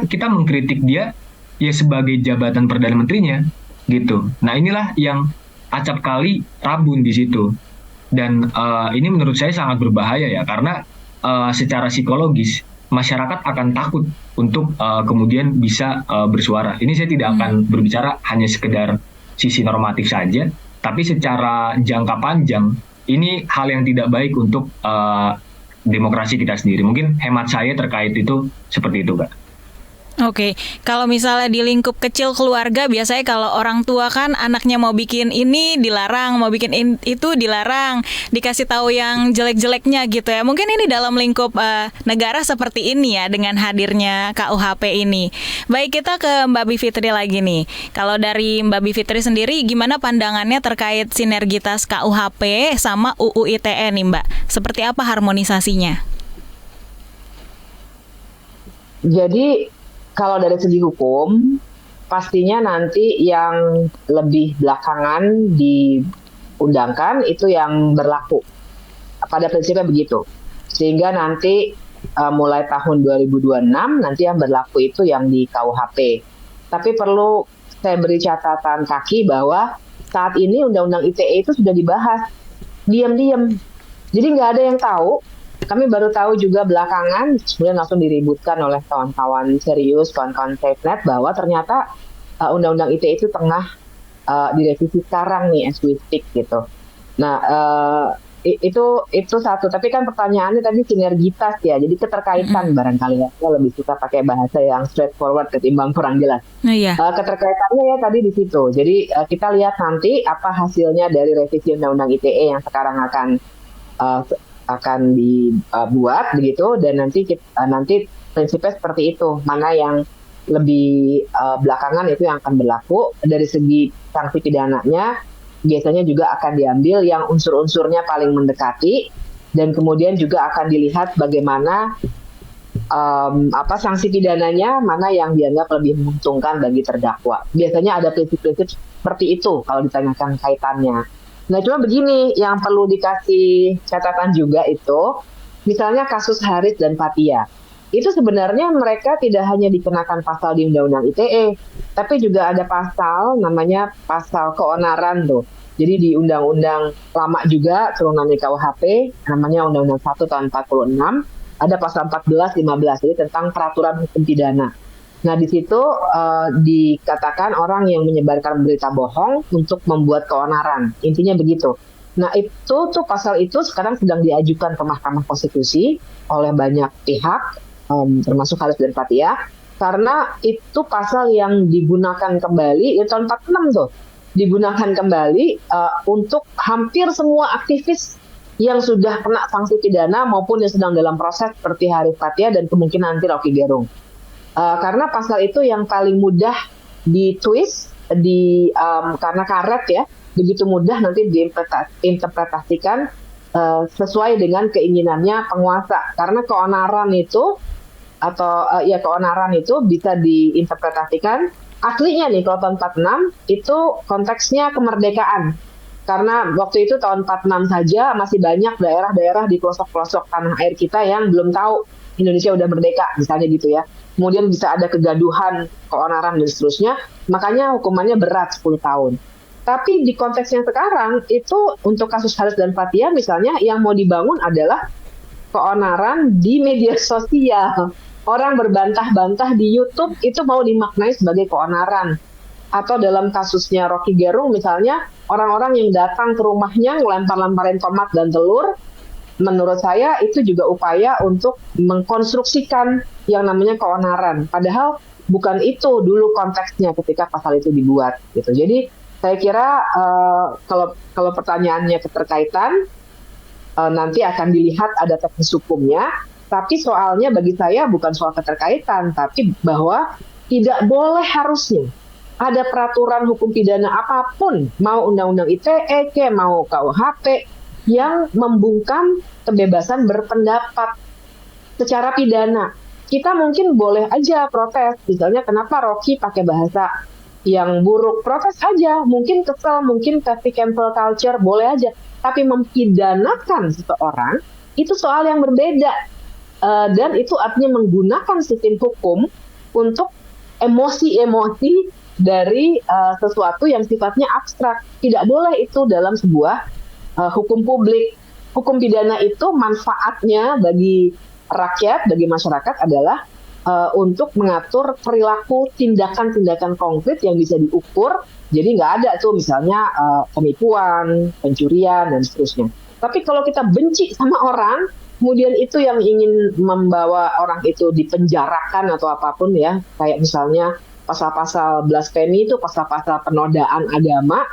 Kita mengkritik dia ya sebagai jabatan Perdana Menterinya gitu. Nah inilah yang acap kali rabun di situ. Dan ini menurut saya sangat berbahaya ya, karena secara psikologis masyarakat akan takut untuk kemudian bisa bersuara. Ini saya tidak akan berbicara hanya sekedar sisi normatif saja, tapi secara jangka panjang ini hal yang tidak baik untuk demokrasi kita sendiri. Mungkin hemat saya terkait itu seperti itu, Kak. Oke, kalau misalnya di lingkup kecil keluarga, biasanya kalau orang tua kan anaknya mau bikin ini dilarang, mau bikin itu dilarang, dikasih tahu yang jelek-jeleknya gitu ya. Mungkin ini dalam lingkup negara seperti ini ya, dengan hadirnya KUHP ini. Baik, kita ke Mbak Bivitri lagi nih. Kalau dari Mbak Bivitri sendiri, gimana pandangannya terkait sinergitas KUHP sama UU ITE nih Mbak? Seperti apa harmonisasinya? Jadi kalau dari segi hukum, pastinya nanti yang lebih belakangan diundangkan itu yang berlaku. Pada prinsipnya begitu. Sehingga nanti mulai tahun 2026 nanti yang berlaku itu yang di KUHP. Tapi perlu saya beri catatan kaki bahwa saat ini Undang-Undang ITE itu sudah dibahas diam-diam. Jadi nggak ada yang tahu. Kami baru tahu juga belakangan, kemudian langsung diributkan oleh kawan-kawan serius, kawan-kawan SafeNet, bahwa ternyata Undang-Undang ITE itu tengah direvisi sekarang nih, as we speak gitu. Nah, itu satu. Tapi kan pertanyaannya tadi sinergitas ya, jadi keterkaitan barangkali ya. Saya lebih suka pakai bahasa yang straightforward ketimbang kurang jelas. Iya. Keterkaitannya ya tadi di situ. Jadi kita lihat nanti apa hasilnya dari revisi Undang-Undang ITE yang sekarang akan dibuat begitu, dan nanti prinsipnya seperti itu, mana yang lebih belakangan itu yang akan berlaku. Dari segi sanksi pidananya biasanya juga akan diambil yang unsur-unsurnya paling mendekati, dan kemudian juga akan dilihat bagaimana sanksi pidananya mana yang dianggap lebih menguntungkan bagi terdakwa. Biasanya ada prinsip-prinsip seperti itu kalau ditanyakan kaitannya. Nah, cuma begini, yang perlu dikasih catatan juga itu, misalnya kasus Haris dan Fathia. Itu sebenarnya mereka tidak hanya dikenakan pasal di Undang-Undang ITE, tapi juga ada pasal namanya pasal keonaran tuh. Jadi di Undang-Undang lama juga, turunannya KUHP, namanya Undang-Undang 1 tahun 46, ada pasal 14, 15, jadi tentang peraturan hukum pidana. Nah, di situ dikatakan orang yang menyebarkan berita bohong untuk membuat keonaran. Intinya begitu. Nah, tuh pasal itu sekarang sedang diajukan ke Mahkamah Konstitusi oleh banyak pihak, termasuk Haris dan Fathia, karena itu pasal yang digunakan kembali, ya tahun 46 tuh, digunakan kembali untuk hampir semua aktivis yang sudah kena sanksi pidana maupun yang sedang dalam proses seperti Haris, Fathia, dan kemungkinan nanti Rocky Gerung. Karena pasal itu yang paling mudah ditwist, karena karet ya, begitu mudah nanti diinterpretasikan sesuai dengan keinginannya penguasa. Karena keonaran itu bisa diinterpretasikan aslinya nih, kalau tahun 46 itu konteksnya kemerdekaan. Karena waktu itu tahun 46 saja masih banyak daerah-daerah di pelosok-pelosok tanah air kita yang belum tahu Indonesia udah merdeka, misalnya gitu ya. Kemudian bisa ada kegaduhan, keonaran, dan seterusnya. Makanya hukumannya berat 10 tahun. Tapi di konteks yang sekarang, itu untuk kasus Haris dan Fathia misalnya, yang mau dibangun adalah keonaran di media sosial. Orang berbantah-bantah di YouTube itu mau dimaknai sebagai keonaran. Atau dalam kasusnya Rocky Gerung misalnya, orang-orang yang datang ke rumahnya ngelempar-lemparin tomat dan telur, menurut saya itu juga upaya untuk mengkonstruksikan yang namanya keonaran. Padahal bukan itu dulu konteksnya ketika pasal itu dibuat gitu. Jadi saya kira kalau pertanyaannya keterkaitan, nanti akan dilihat ada teknis hukumnya. Tapi soalnya bagi saya bukan soal keterkaitan, tapi bahwa tidak boleh harusnya ada peraturan hukum pidana apapun, mau Undang-Undang ITE, mau KUHP, yang membungkam kebebasan berpendapat secara pidana. Kita mungkin boleh aja protes, misalnya kenapa Rocky pakai bahasa yang buruk, protes aja, mungkin kesel, mungkin kasih cancel culture, boleh aja. Tapi mempidanakan seseorang, itu soal yang berbeda. Dan itu artinya menggunakan sistem hukum untuk emosi-emosi dari sesuatu yang sifatnya abstrak. Tidak boleh itu dalam sebuah hukum publik. Hukum pidana itu manfaatnya bagi rakyat, bagi masyarakat adalah untuk mengatur perilaku tindakan-tindakan konkret yang bisa diukur. Jadi nggak ada tuh misalnya penipuan, pencurian, dan seterusnya. Tapi kalau kita benci sama orang, kemudian itu yang ingin membawa orang itu dipenjarakan atau apapun ya, kayak misalnya pasal-pasal blasfemi itu pasal-pasal penodaan agama,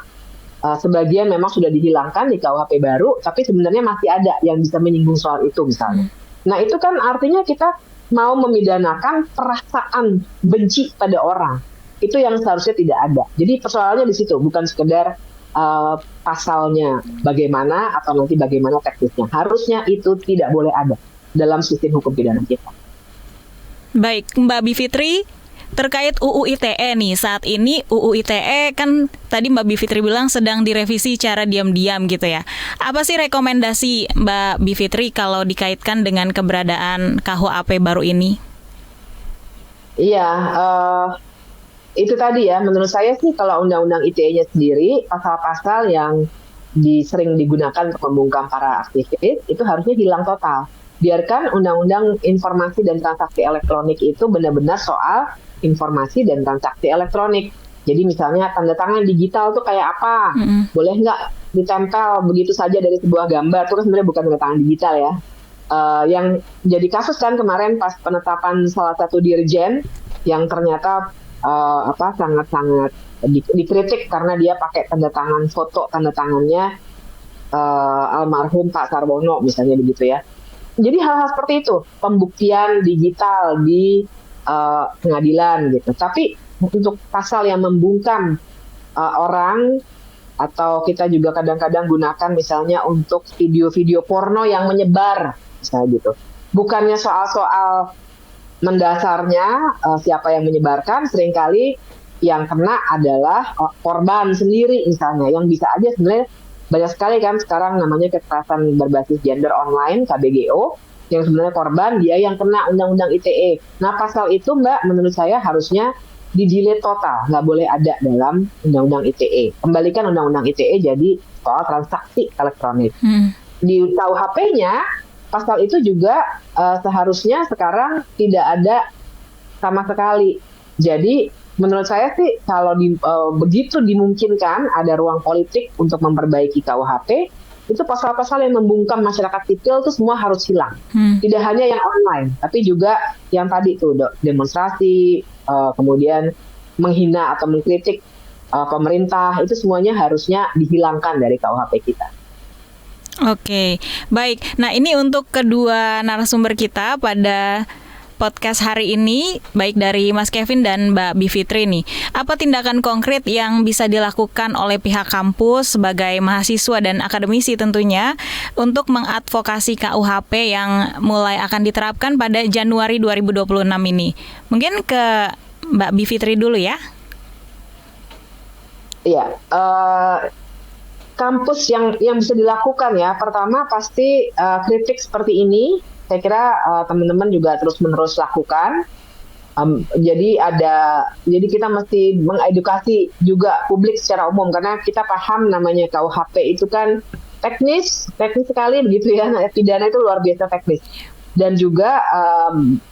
sebagian memang sudah dihilangkan di KUHP baru, tapi sebenarnya masih ada yang bisa menyinggung soal itu misalnya. Nah itu kan artinya kita mau memidanakan perasaan benci pada orang, itu yang seharusnya tidak ada. Jadi persoalannya di situ, bukan sekedar pasalnya bagaimana atau nanti bagaimana teknisnya. Harusnya itu tidak boleh ada dalam sistem hukum pidana kita. Baik, Mbak Bivitri, terkait UU ITE nih, saat ini UU ITE kan tadi Mbak Bivitri bilang sedang direvisi secara diam-diam gitu ya. Apa sih rekomendasi Mbak Bivitri kalau dikaitkan dengan keberadaan KUHP baru ini? Iya, itu tadi ya, menurut saya sih kalau Undang-Undang ITE-nya sendiri, pasal-pasal yang sering digunakan untuk membungkam para aktivis, itu harusnya hilang total. Biarkan Undang-Undang Informasi dan Transaksi Elektronik itu benar-benar soal informasi dan transaksi elektronik. Jadi misalnya tanda tangan digital tuh kayak apa? Boleh nggak ditempel begitu saja dari sebuah gambar? Itu kan sebenarnya bukan tanda tangan digital ya. Yang jadi kasus kan kemarin pas penetapan salah satu dirjen yang ternyata sangat-sangat dikritik karena dia pakai tanda tangan foto tanda tangannya almarhum Pak Sarwono misalnya begitu ya. Jadi hal-hal seperti itu, pembuktian digital di pengadilan gitu. Tapi untuk pasal yang membungkam orang, atau kita juga kadang-kadang gunakan misalnya untuk video-video porno yang menyebar, misalnya gitu. Bukannya soal-soal mendasarnya siapa yang menyebarkan, seringkali yang kena adalah korban sendiri misalnya, yang bisa aja sebenarnya banyak sekali kan sekarang namanya kekerasan berbasis gender online, KBGO, yang sebenarnya korban dia yang kena Undang-Undang ITE. Nah pasal itu Mbak menurut saya harusnya di-delete total, nggak boleh ada dalam Undang-Undang ITE. Kembalikan Undang-Undang ITE jadi soal transaksi elektronik. Di KUHP-nya pasal itu juga seharusnya sekarang tidak ada sama sekali. Jadi menurut saya sih kalau begitu dimungkinkan ada ruang politik untuk memperbaiki KUHP, itu pasal-pasal yang membungkam masyarakat sipil itu semua harus hilang. Tidak hanya yang online, tapi juga yang tadi tuh demonstrasi, kemudian menghina atau mengkritik pemerintah, itu semuanya harusnya dihilangkan dari KUHP kita. Oke, baik. Nah ini untuk kedua narasumber kita pada podcast hari ini, baik dari Mas Kevin dan Mbak Bivitri nih. Apa tindakan konkret yang bisa dilakukan oleh pihak kampus sebagai mahasiswa dan akademisi tentunya untuk mengadvokasi KUHP yang mulai akan diterapkan pada Januari 2026 ini? Mungkin ke Mbak Bivitri dulu ya. Iya, kampus yang bisa dilakukan ya. Pertama pasti kritik seperti ini. Saya kira teman-teman juga terus-menerus lakukan. Jadi kita mesti mengedukasi juga publik secara umum karena kita paham namanya KUHP itu kan teknis sekali begitu ya. Pidana itu luar biasa teknis. Dan juga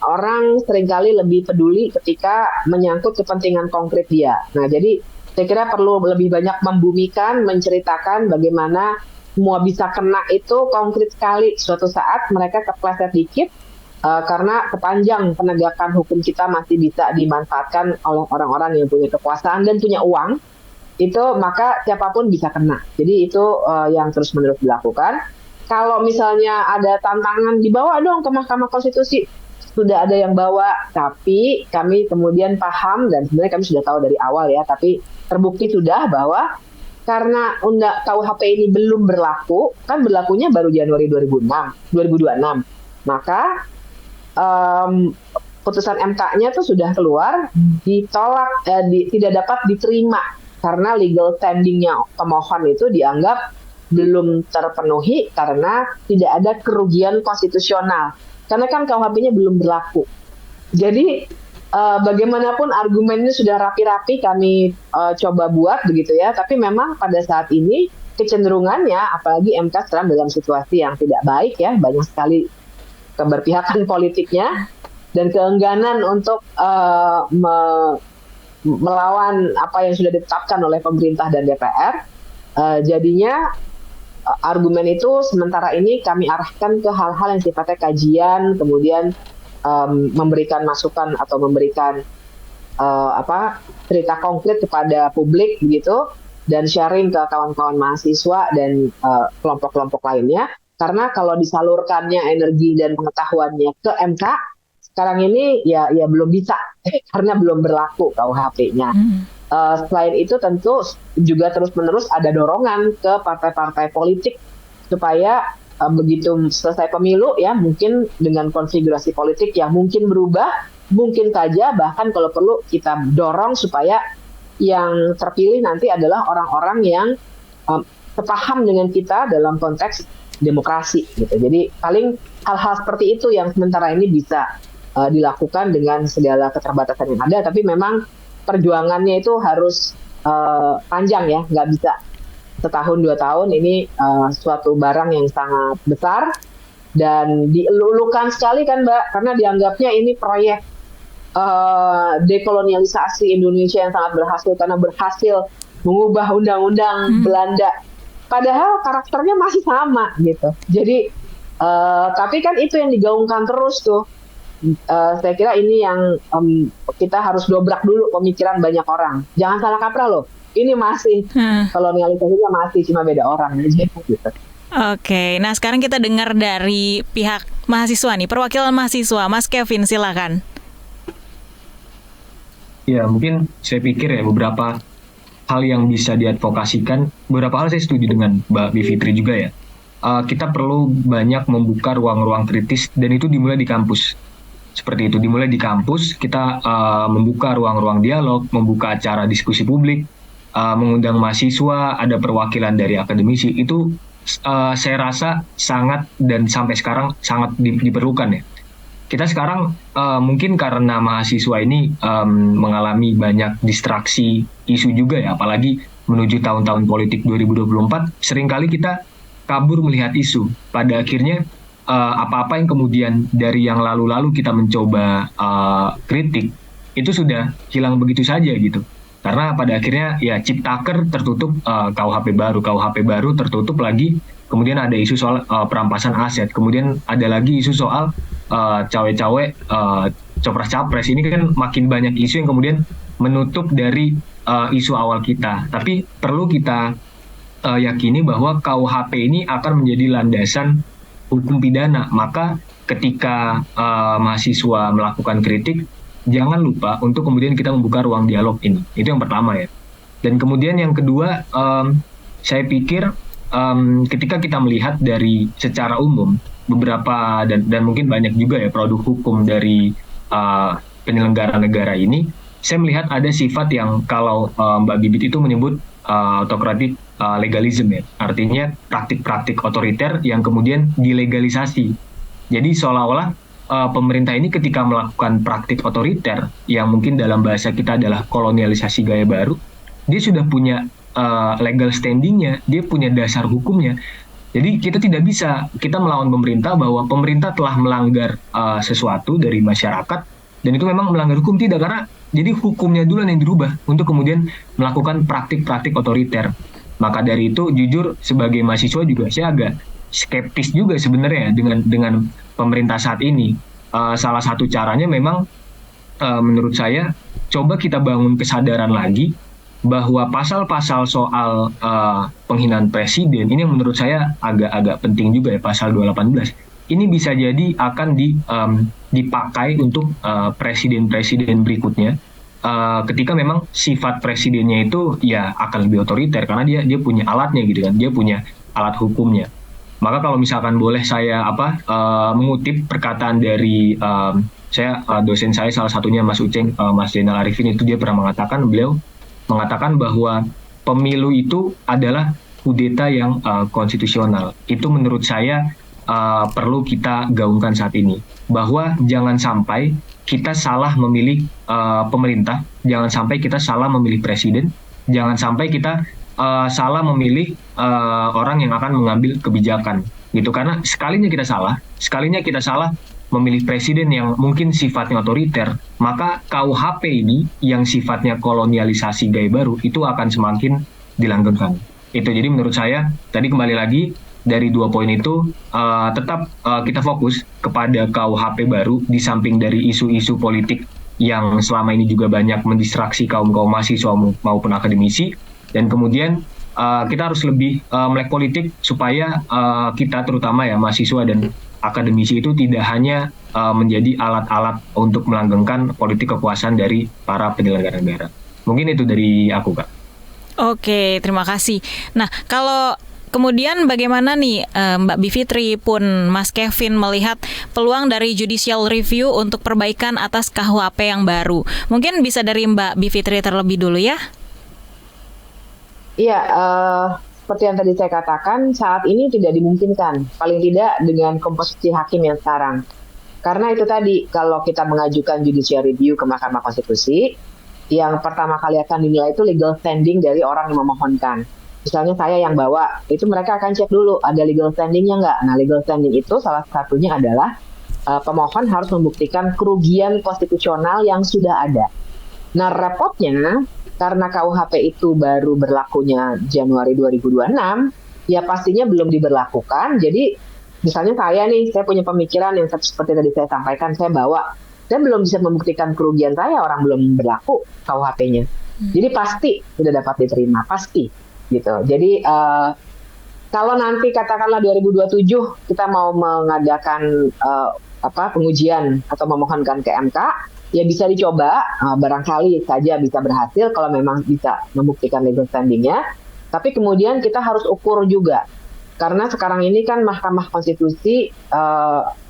orang seringkali lebih peduli ketika menyangkut kepentingan konkret dia. Nah, jadi saya kira perlu lebih banyak membumikan, menceritakan bagaimana semua bisa kena itu konkret sekali. Suatu saat mereka kepleset dikit karena sepanjang penegakan hukum kita masih bisa dimanfaatkan oleh orang-orang yang punya kekuasaan dan punya uang, itu maka siapapun bisa kena. Jadi itu yang terus-menerus dilakukan. Kalau misalnya ada tantangan, dibawa dong ke Mahkamah Konstitusi. Sudah ada yang bawa, tapi kami kemudian paham dan sebenarnya kami sudah tahu dari awal ya, tapi terbukti sudah bahwa karena KUHP ini belum berlaku, kan berlakunya baru Januari 2026. Maka putusan MK-nya tuh sudah keluar, ditolak, tidak dapat diterima karena legal standing-nya pemohon itu dianggap belum terpenuhi karena tidak ada kerugian konstitusional. Karena kan KUHP-nya belum berlaku. Jadi bagaimanapun argumennya sudah rapi-rapi kami coba buat begitu ya, tapi memang pada saat ini kecenderungannya, apalagi MK sekarang dalam situasi yang tidak baik ya, banyak sekali keberpihakan politiknya dan keengganan untuk melawan apa yang sudah ditetapkan oleh pemerintah dan DPR. Jadinya argumen itu sementara ini kami arahkan ke hal-hal yang sifatnya kajian, kemudian memberikan masukan atau memberikan cerita konkret kepada publik begitu, dan sharing ke kawan-kawan mahasiswa dan kelompok-kelompok lainnya. Karena kalau disalurkannya energi dan pengetahuannya ke MK sekarang ini ya belum bisa karena belum berlaku KUHP-nya. Selain itu tentu juga terus-menerus ada dorongan ke partai-partai politik supaya begitu selesai pemilu ya, mungkin dengan konfigurasi politik yang mungkin berubah, mungkin saja bahkan kalau perlu kita dorong supaya yang terpilih nanti adalah orang-orang yang sepaham dengan kita dalam konteks demokrasi gitu. Jadi paling hal-hal seperti itu yang sementara ini bisa dilakukan dengan segala keterbatasan yang ada, tapi memang perjuangannya itu harus panjang ya, nggak bisa setahun 2 tahun. Ini suatu barang yang sangat besar dan dielulukan sekali kan Mbak, karena dianggapnya ini proyek dekolonialisasi Indonesia yang sangat berhasil karena berhasil mengubah undang-undang Belanda. Padahal karakternya masih sama gitu. Jadi tapi kan itu yang digaungkan terus tuh. Saya kira ini yang kita harus dobrak dulu pemikiran banyak orang. Jangan salah kaprah loh. Ini masih kolonialisasinya masih, cuma beda orang aja gitu. Oke, nah sekarang kita dengar dari pihak mahasiswa nih, perwakilan mahasiswa, Mas Kevin, silakan. Ya, mungkin saya pikir ya beberapa hal yang bisa diadvokasikan, beberapa hal saya setuju dengan Mbak Bivitri juga ya. Kita perlu banyak membuka ruang-ruang kritis dan itu dimulai di kampus. Seperti itu, dimulai di kampus, kita membuka ruang-ruang dialog, membuka acara diskusi publik, mengundang mahasiswa, ada perwakilan dari akademisi, itu saya rasa sangat dan sampai sekarang sangat diperlukan ya. Kita sekarang mungkin karena mahasiswa ini mengalami banyak distraksi isu juga ya, apalagi menuju tahun-tahun politik 2024, seringkali kita kabur melihat isu. Pada akhirnya apa-apa yang kemudian dari yang lalu-lalu kita mencoba kritik, itu sudah hilang begitu saja gitu. Karena pada akhirnya ya Ciptaker tertutup KUHP baru tertutup lagi, kemudian ada isu soal perampasan aset, kemudian ada lagi isu soal cawe-cawe capres-capres. Ini kan makin banyak isu yang kemudian menutup dari isu awal kita. Tapi perlu kita yakini bahwa KUHP ini akan menjadi landasan hukum pidana. Maka ketika mahasiswa melakukan kritik, jangan lupa untuk kemudian kita membuka ruang dialog ini. Itu yang pertama ya. Dan kemudian yang kedua, saya pikir ketika kita melihat dari secara umum beberapa dan mungkin banyak juga ya produk hukum dari penyelenggara negara ini, saya melihat ada sifat yang kalau Mbak Bibit itu menyebut autokratik legalisme ya. Artinya praktik-praktik otoriter yang kemudian dilegalisasi. Jadi seolah-olah pemerintah ini ketika melakukan praktik otoriter yang mungkin dalam bahasa kita adalah kolonialisasi gaya baru, dia sudah punya legal standing-nya, dia punya dasar hukumnya. Jadi kita tidak bisa kita melawan pemerintah bahwa pemerintah telah melanggar sesuatu dari masyarakat dan itu memang melanggar hukum, tidak, karena jadi hukumnya dulu yang dirubah untuk kemudian melakukan praktik-praktik otoriter. Maka dari itu jujur sebagai mahasiswa juga saya agak skeptis juga sebenarnya dengan pemerintah saat ini. Salah satu caranya memang menurut saya coba kita bangun kesadaran lagi bahwa pasal-pasal soal penghinaan presiden ini menurut saya agak penting juga ya, pasal 218. Ini bisa jadi akan dipakai untuk presiden-presiden berikutnya ketika memang sifat presidennya itu ya akan lebih otoriter karena dia punya alatnya gitu kan, dia punya alat hukumnya. Maka kalau misalkan boleh saya mengutip perkataan dari dosen saya salah satunya Mas Uceng, Mas Zainal Arifin, itu dia pernah beliau mengatakan bahwa pemilu itu adalah kudeta yang konstitusional. Itu menurut saya perlu kita gaungkan saat ini, bahwa jangan sampai kita salah memilih pemerintah, jangan sampai kita salah memilih presiden, jangan sampai kita salah memilih orang yang akan mengambil kebijakan gitu. Karena sekalinya kita salah memilih presiden yang mungkin sifatnya otoriter, maka KUHP ini yang sifatnya kolonialisasi gaya baru itu akan semakin dilanggengkan. Itu jadi menurut saya tadi kembali lagi dari 2 poin itu tetap kita fokus kepada KUHP baru di samping dari isu-isu politik yang selama ini juga banyak mendistraksi kaum mahasiswa maupun akademisi. Dan kemudian kita harus lebih melek politik supaya kita terutama ya mahasiswa dan akademisi itu tidak hanya menjadi alat-alat untuk melanggengkan politik kekuasaan dari para penyelenggara negara. Mungkin itu dari aku, Kak. Oke, terima kasih. Nah, kalau Kemudian bagaimana nih Mbak Bivitri pun Mas Kevin melihat peluang dari judicial review untuk perbaikan atas KUHP yang baru? Mungkin bisa dari Mbak Bivitri terlebih dulu ya. Iya, seperti yang tadi saya katakan, saat ini tidak dimungkinkan, paling tidak dengan komposisi hakim yang sekarang. Karena itu tadi, kalau kita mengajukan judicial review ke Mahkamah Konstitusi, yang pertama kali akan dinilai itu legal standing dari orang yang memohonkan. Misalnya saya yang bawa, itu mereka akan cek dulu, ada legal standingnya nggak? Nah, legal standing itu salah satunya adalah pemohon harus membuktikan kerugian konstitusional yang sudah ada. Nah, repotnya, karena KUHP itu baru berlakunya Januari 2026, ya pastinya belum diberlakukan. Jadi misalnya saya punya pemikiran yang seperti tadi saya sampaikan, saya bawa, saya belum bisa membuktikan kerugian saya, orang belum berlaku KUHP-nya. Jadi pasti sudah dapat diterima, pasti gitu. Jadi kalau nanti katakanlah 2027 kita mau mengadakan pengujian atau memohonkan ke MK, ya bisa dicoba, barangkali saja bisa berhasil kalau memang bisa membuktikan legal standing-nya. Tapi kemudian kita harus ukur juga, karena sekarang ini kan Mahkamah Konstitusi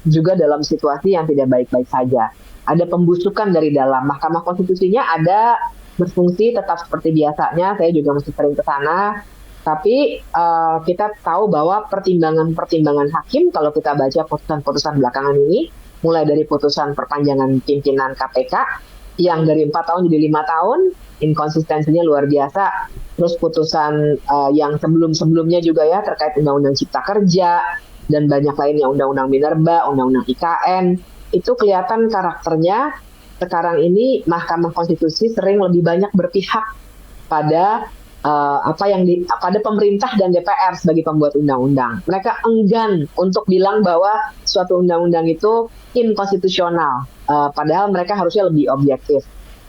juga dalam situasi yang tidak baik-baik saja. Ada pembusukan dari dalam. Mahkamah Konstitusinya ada berfungsi tetap seperti biasanya, saya juga masih sering ke sana. Tapi kita tahu bahwa pertimbangan-pertimbangan hakim, kalau kita baca putusan-putusan belakangan ini, mulai dari putusan perpanjangan pimpinan KPK yang dari 4 tahun jadi 5 tahun, inkonsistensinya luar biasa. Terus putusan yang sebelum-sebelumnya juga ya terkait Undang-Undang Cipta Kerja dan banyak lainnya, Undang-Undang Minerba, Undang-Undang IKN, itu kelihatan karakternya sekarang ini Mahkamah Konstitusi sering lebih banyak berpihak pada pada pemerintah dan DPR sebagai pembuat undang-undang. Mereka enggan untuk bilang bahwa suatu undang-undang itu inkonstitusional, padahal mereka harusnya lebih objektif.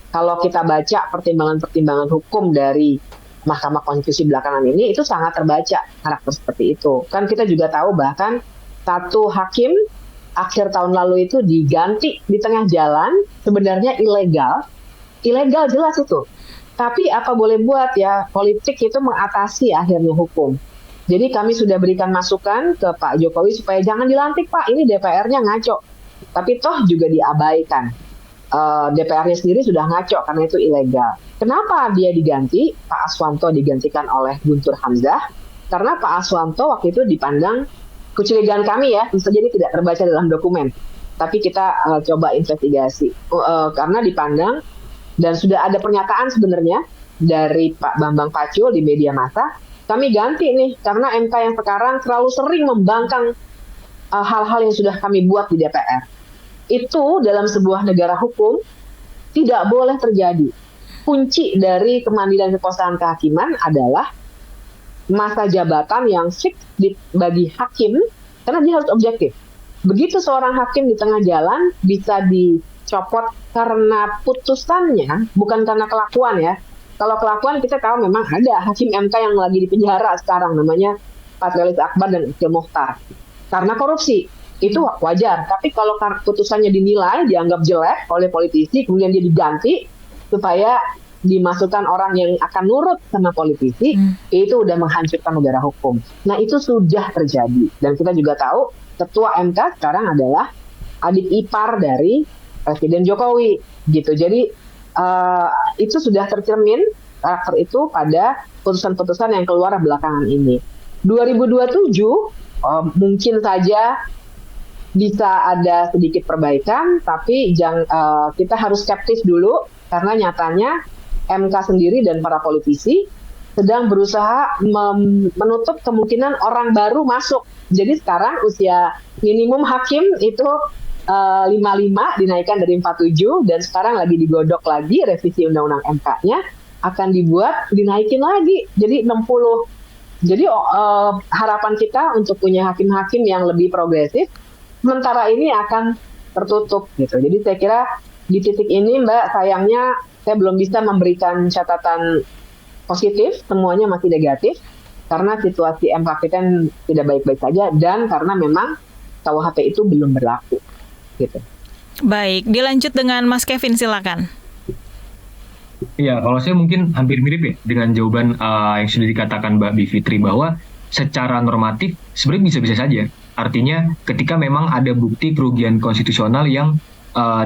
Kalau kita baca pertimbangan-pertimbangan hukum dari Mahkamah Konstitusi belakangan ini, itu sangat terbaca karakter seperti itu. Kan kita juga tahu bahkan satu hakim akhir tahun lalu itu diganti di tengah jalan, sebenarnya ilegal jelas itu. Tapi apa boleh buat ya, politik itu mengatasi akhirnya hukum. Jadi kami sudah berikan masukan ke Pak Jokowi supaya jangan dilantik Pak, ini DPR-nya ngaco. Tapi toh juga diabaikan. DPR-nya sendiri sudah ngaco karena itu ilegal. Kenapa dia diganti? Pak Aswanto digantikan oleh Guntur Hamzah. Karena Pak Aswanto waktu itu dipandang, kecurigaan kami ya, bisa jadi tidak terbaca dalam dokumen. Tapi kita coba investigasi. Karena dipandang, dan sudah ada pernyataan sebenarnya dari Pak Bambang Pacul di media massa, kami ganti nih karena MK yang sekarang terlalu sering membangkang hal-hal yang sudah kami buat di DPR. Itu dalam sebuah negara hukum tidak boleh terjadi. Kunci dari kemandirian kekuasaan kehakiman adalah masa jabatan yang fix bagi hakim, karena dia harus objektif. Begitu seorang hakim di tengah jalan bisa dicopot karena putusannya, bukan karena kelakuan ya. Kalau kelakuan kita tahu memang ada hakim MK yang lagi di penjara sekarang, namanya Patrialis Akbar dan Iqbal Mokhtar. Karena korupsi, itu wajar. Tapi kalau putusannya dinilai, dianggap jelek oleh politisi, kemudian dia diganti supaya dimasukkan orang yang akan nurut sama politisi, itu udah menghancurkan negara hukum. Nah itu sudah terjadi. Dan kita juga tahu, Ketua MK sekarang adalah adik ipar dari Presiden Jokowi gitu. Jadi itu sudah tercermin karakter itu pada putusan-putusan yang keluar belakangan ini. 2027 mungkin saja bisa ada sedikit perbaikan, tapi kita harus skeptis dulu karena nyatanya MK sendiri dan para politisi sedang berusaha menutup kemungkinan orang baru masuk. Jadi sekarang usia minimum hakim itu 55 dinaikkan dari 47 dan sekarang lagi digodok lagi revisi undang-undang MK-nya akan dibuat dinaikin lagi jadi 60. Jadi harapan kita untuk punya hakim-hakim yang lebih progresif sementara ini akan tertutup gitu. Jadi saya kira di titik ini Mbak, sayangnya saya belum bisa memberikan catatan positif, semuanya masih negatif karena situasi MK kita tidak baik-baik saja dan karena memang KUHP itu belum berlaku. Gitu. Baik, dilanjut dengan Mas Kevin, silakan. Iya, kalau saya mungkin hampir mirip ya dengan jawaban yang sudah dikatakan Mbak Bivitri, bahwa secara normatif sebenarnya bisa-bisa saja. Artinya ketika memang ada bukti kerugian konstitusional yang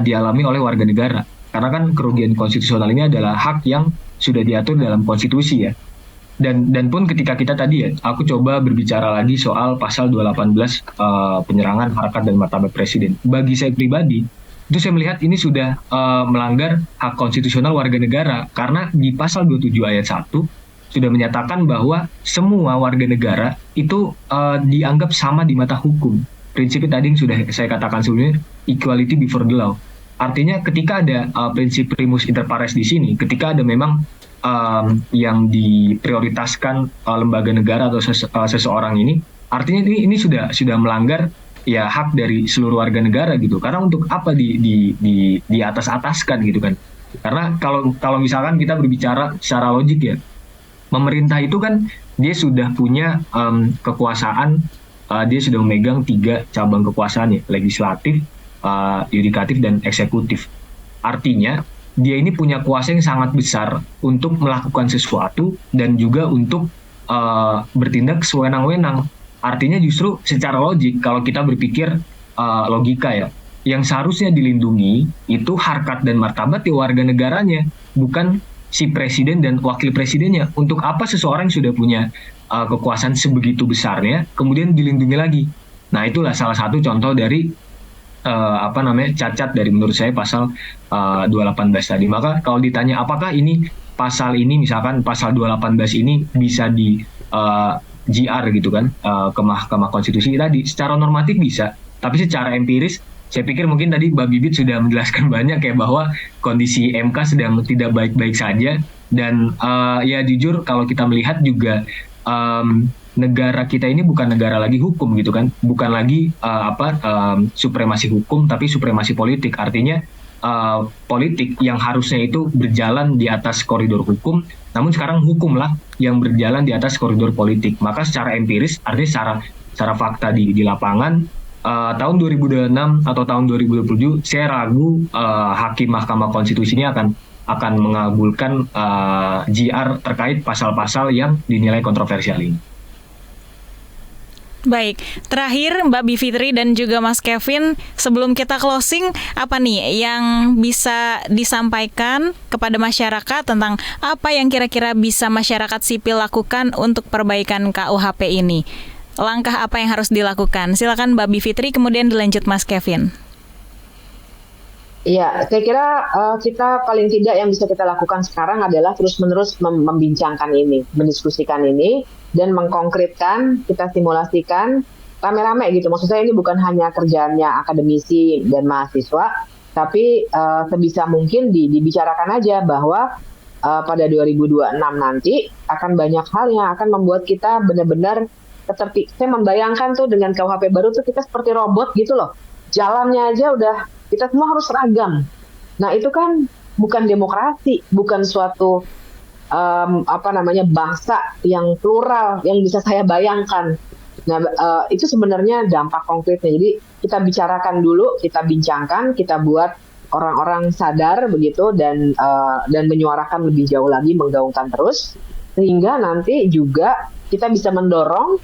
dialami oleh warga negara. Karena kan kerugian konstitusional ini adalah hak yang sudah diatur dalam konstitusi ya. Dan pun ketika kita tadi ya, aku coba berbicara lagi soal pasal 218 penyerangan harkat dan martabat presiden. Bagi saya pribadi, itu saya melihat ini sudah melanggar hak konstitusional warga negara. Karena di pasal 27 ayat 1 sudah menyatakan bahwa semua warga negara itu dianggap sama di mata hukum. Prinsipnya tadi yang sudah saya katakan sebelumnya, equality before the law. Artinya ketika ada prinsip primus inter pares di sini, ketika ada memang yang diprioritaskan lembaga negara atau seseorang ini, artinya ini sudah melanggar ya hak dari seluruh warga negara gitu. Karena untuk apa di atas-ataskan gitu kan? Karena kalau misalkan kita berbicara secara logik ya, pemerintah itu kan dia sudah punya kekuasaan, dia sudah memegang 3 cabang kekuasaan ya, legislatif, yudikatif dan eksekutif. Artinya dia ini punya kuasa yang sangat besar untuk melakukan sesuatu dan juga untuk bertindak sewenang-wenang. Artinya justru secara logik kalau kita berpikir logika ya, yang seharusnya dilindungi itu harkat dan martabat di warga negaranya, bukan si presiden dan wakil presidennya. Untuk apa seseorang yang sudah punya kekuasaan sebegitu besarnya kemudian dilindungi lagi? Nah, itulah salah satu contoh dari cacat dari menurut saya pasal 218 tadi. Maka kalau ditanya apakah ini pasal ini, misalkan pasal 218 ini bisa di GR gitu kan ke Mahkamah Konstitusi tadi, secara normatif bisa, tapi secara empiris saya pikir mungkin tadi Mbak Bibit sudah menjelaskan banyak ya, bahwa kondisi MK sedang tidak baik-baik saja. Dan ya jujur kalau kita melihat juga negara kita ini bukan negara lagi hukum gitu kan, bukan lagi supremasi hukum tapi supremasi politik. Artinya politik yang harusnya itu berjalan di atas koridor hukum, namun sekarang hukumlah yang berjalan di atas koridor politik. Maka secara empiris, artinya secara fakta di lapangan, tahun 2026 atau tahun 2027 saya ragu hakim Mahkamah Konstitusi ini akan mengabulkan GR terkait pasal-pasal yang dinilai kontroversial ini. Baik, terakhir Mbak Bivitri dan juga Mas Kevin, sebelum kita closing, apa nih yang bisa disampaikan kepada masyarakat tentang apa yang kira-kira bisa masyarakat sipil lakukan untuk perbaikan KUHP ini? Langkah apa yang harus dilakukan? Silakan Mbak Bivitri, kemudian dilanjut Mas Kevin. Ya, saya kira kita paling tidak yang bisa kita lakukan sekarang adalah terus-menerus membincangkan ini, mendiskusikan ini, dan mengkonkretkan, kita simulasikan rame-rame gitu. Maksud saya ini bukan hanya kerjaannya akademisi dan mahasiswa, tapi sebisa mungkin dibicarakan aja bahwa pada 2026 nanti akan banyak hal yang akan membuat kita benar-benar saya membayangkan tuh dengan KUHP baru tuh kita seperti robot gitu loh. Jalannya aja udah kita semua harus seragam. Nah itu kan bukan demokrasi, bukan suatu bangsa yang plural yang bisa saya bayangkan. Nah itu sebenarnya dampak konkretnya. Jadi kita bicarakan dulu, kita bincangkan, kita buat orang-orang sadar begitu dan menyuarakan lebih jauh lagi, menggaungkan terus, sehingga nanti juga kita bisa mendorong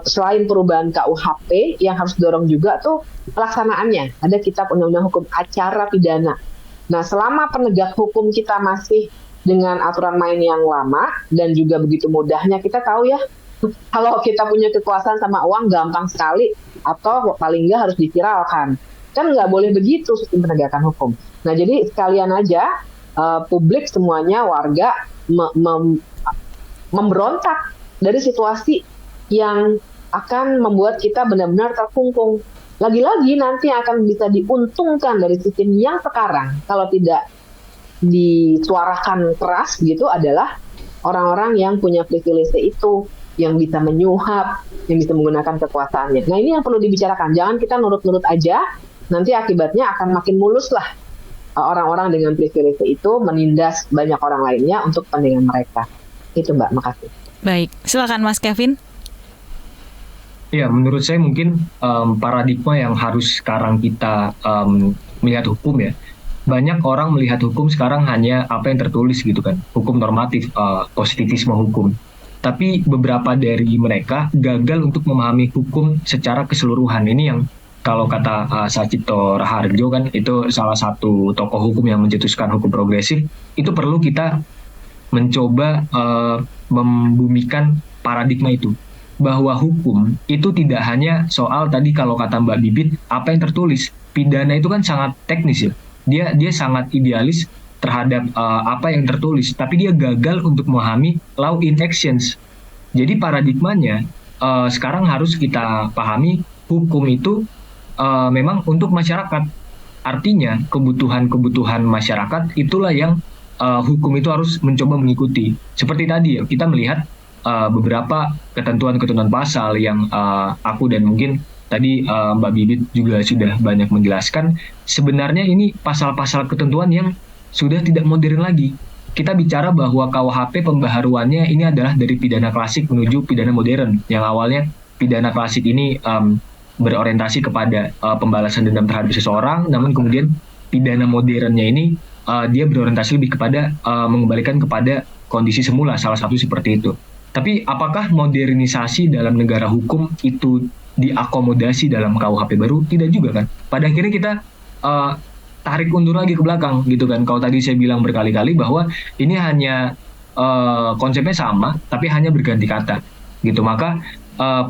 selain perubahan KUHP yang harus dorong juga tuh pelaksanaannya. Ada kitab undang-undang hukum acara pidana. Nah, selama penegak hukum kita masih dengan aturan main yang lama dan juga begitu mudahnya, kita tahu ya, kalau kita punya kekuasaan sama uang gampang sekali atau paling nggak harus diviralkan. Kan nggak boleh begitu sistem penegakan hukum. Nah, jadi sekalian aja publik semuanya, warga memberontak dari situasi yang akan membuat kita benar-benar terkungkung. Lagi-lagi nanti akan bisa diuntungkan dari sistem yang sekarang kalau tidak disuarakan keras gitu adalah orang-orang yang punya privilege itu, yang bisa menyuap, yang bisa menggunakan kekuasaannya. Nah ini yang perlu dibicarakan. Jangan kita nurut-nurut aja, nanti akibatnya akan makin mulus lah orang-orang dengan privilege itu menindas banyak orang lainnya untuk kepentingan mereka. Itu Mbak, makasih. Baik, silakan Mas Kevin. Ya, menurut saya mungkin paradigma yang harus sekarang kita melihat hukum ya. Banyak orang melihat hukum sekarang hanya apa yang tertulis gitu kan. Hukum normatif, positivisme hukum. tapi beberapa dari mereka gagal untuk memahami hukum secara keseluruhan. Ini yang kalau kata Sacipto Raharjo kan, itu salah satu tokoh hukum yang mencetuskan hukum progresif, itu perlu kita mencoba membumikan paradigma itu, bahwa hukum itu tidak hanya soal tadi kalau kata Mbak Bibit apa yang tertulis. Pidana itu kan sangat teknis ya, dia sangat idealis terhadap apa yang tertulis, tapi dia gagal untuk memahami law in actions. Jadi paradigmanya sekarang harus kita pahami, hukum itu memang untuk masyarakat. Artinya kebutuhan-kebutuhan masyarakat itulah yang hukum itu harus mencoba mengikuti. Seperti tadi ya, kita melihat beberapa ketentuan-ketentuan pasal yang aku dan mungkin tadi Mbak Bibit juga sudah banyak menjelaskan. Sebenarnya ini pasal-pasal ketentuan yang sudah tidak modern lagi. Kita bicara bahwa KUHP pembaharuannya ini adalah dari pidana klasik menuju pidana modern. Yang awalnya pidana klasik ini berorientasi kepada pembalasan dendam terhadap seseorang, namun kemudian pidana modernnya ini dia berorientasi lebih kepada mengembalikan kepada kondisi semula, salah satu seperti itu. Tapi apakah modernisasi dalam negara hukum itu diakomodasi dalam KUHP baru? Tidak juga kan. Pada akhirnya kita tarik undur lagi ke belakang gitu kan. Kalau tadi saya bilang berkali-kali bahwa ini hanya konsepnya sama, tapi hanya berganti kata gitu. Maka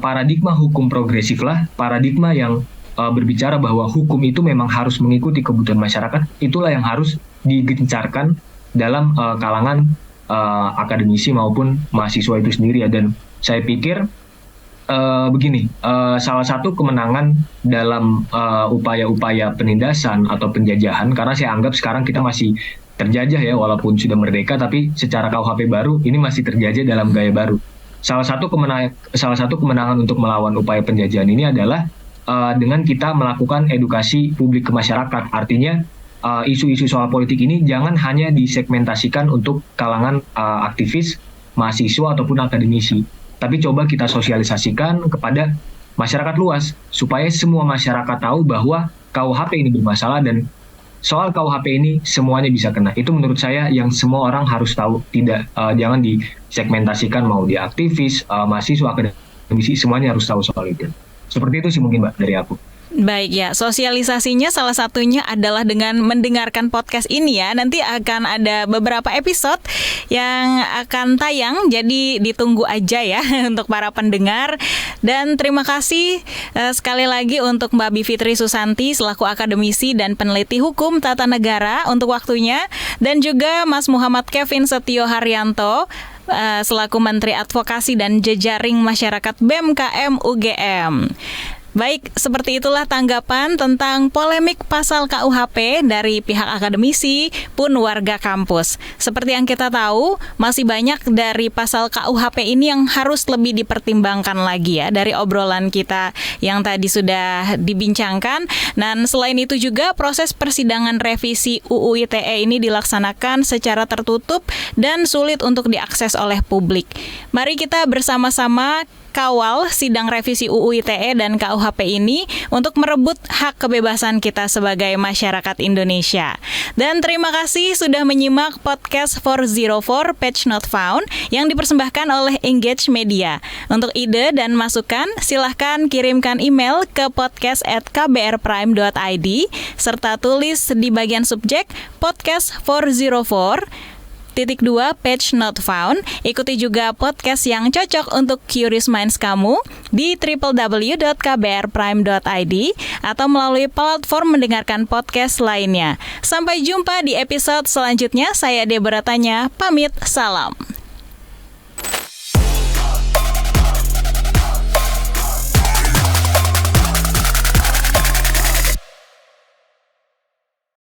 paradigma hukum progresif lah, paradigma yang berbicara bahwa hukum itu memang harus mengikuti kebutuhan masyarakat, itulah yang harus digencarkan dalam kalangan akademisi maupun mahasiswa itu sendiri ya. Dan saya pikir begini, salah satu kemenangan dalam upaya-upaya penindasan atau penjajahan, karena saya anggap sekarang kita masih terjajah ya, walaupun sudah merdeka, tapi secara KUHP baru ini masih terjajah dalam gaya baru. Salah satu kemenangan untuk melawan upaya penjajahan ini adalah dengan kita melakukan edukasi publik ke masyarakat. Artinya isu-isu soal politik ini jangan hanya disegmentasikan untuk kalangan aktivis, mahasiswa ataupun akademisi, tapi coba kita sosialisasikan kepada masyarakat luas supaya semua masyarakat tahu bahwa KUHP ini bermasalah dan soal KUHP ini semuanya bisa kena. Itu menurut saya yang semua orang harus tahu. Tidak, jangan disegmentasikan mau di aktivis, mahasiswa, akademisi, semuanya harus tahu soal itu. Seperti itu sih mungkin Mbak dari aku. Baik ya, sosialisasinya salah satunya adalah dengan mendengarkan podcast ini ya. Nanti akan ada beberapa episode yang akan tayang, jadi ditunggu aja ya untuk para pendengar. Dan terima kasih sekali lagi untuk Mbak Bivitri Susanti selaku akademisi dan peneliti hukum tata negara untuk waktunya, dan juga Mas Muhammad Kevin Setio Haryanto selaku Menteri Advokasi dan Jejaring Masyarakat BEM-KM UGM. Baik, seperti itulah tanggapan tentang polemik pasal KUHP dari pihak akademisi pun warga kampus. Seperti yang kita tahu, masih banyak dari pasal KUHP ini yang harus lebih dipertimbangkan lagi ya dari obrolan kita yang tadi sudah dibincangkan. Dan selain itu juga proses persidangan revisi UU ITE ini dilaksanakan secara tertutup dan sulit untuk diakses oleh publik. Mari kita bersama-sama kawal sidang revisi UU ITE dan KUHP ini untuk merebut hak kebebasan kita sebagai masyarakat Indonesia. Dan terima kasih sudah menyimak podcast 404 Page Not Found yang dipersembahkan oleh Engage Media. Untuk ide dan masukan, silahkan kirimkan email ke podcast@kbrprime.id serta tulis di bagian subjek podcast 404 Page Not Found. Ikuti juga podcast yang cocok untuk curious minds kamu di www.kbrprime.id atau melalui platform mendengarkan podcast lainnya. Sampai jumpa di episode selanjutnya. Saya Deborah Tanya, pamit, salam.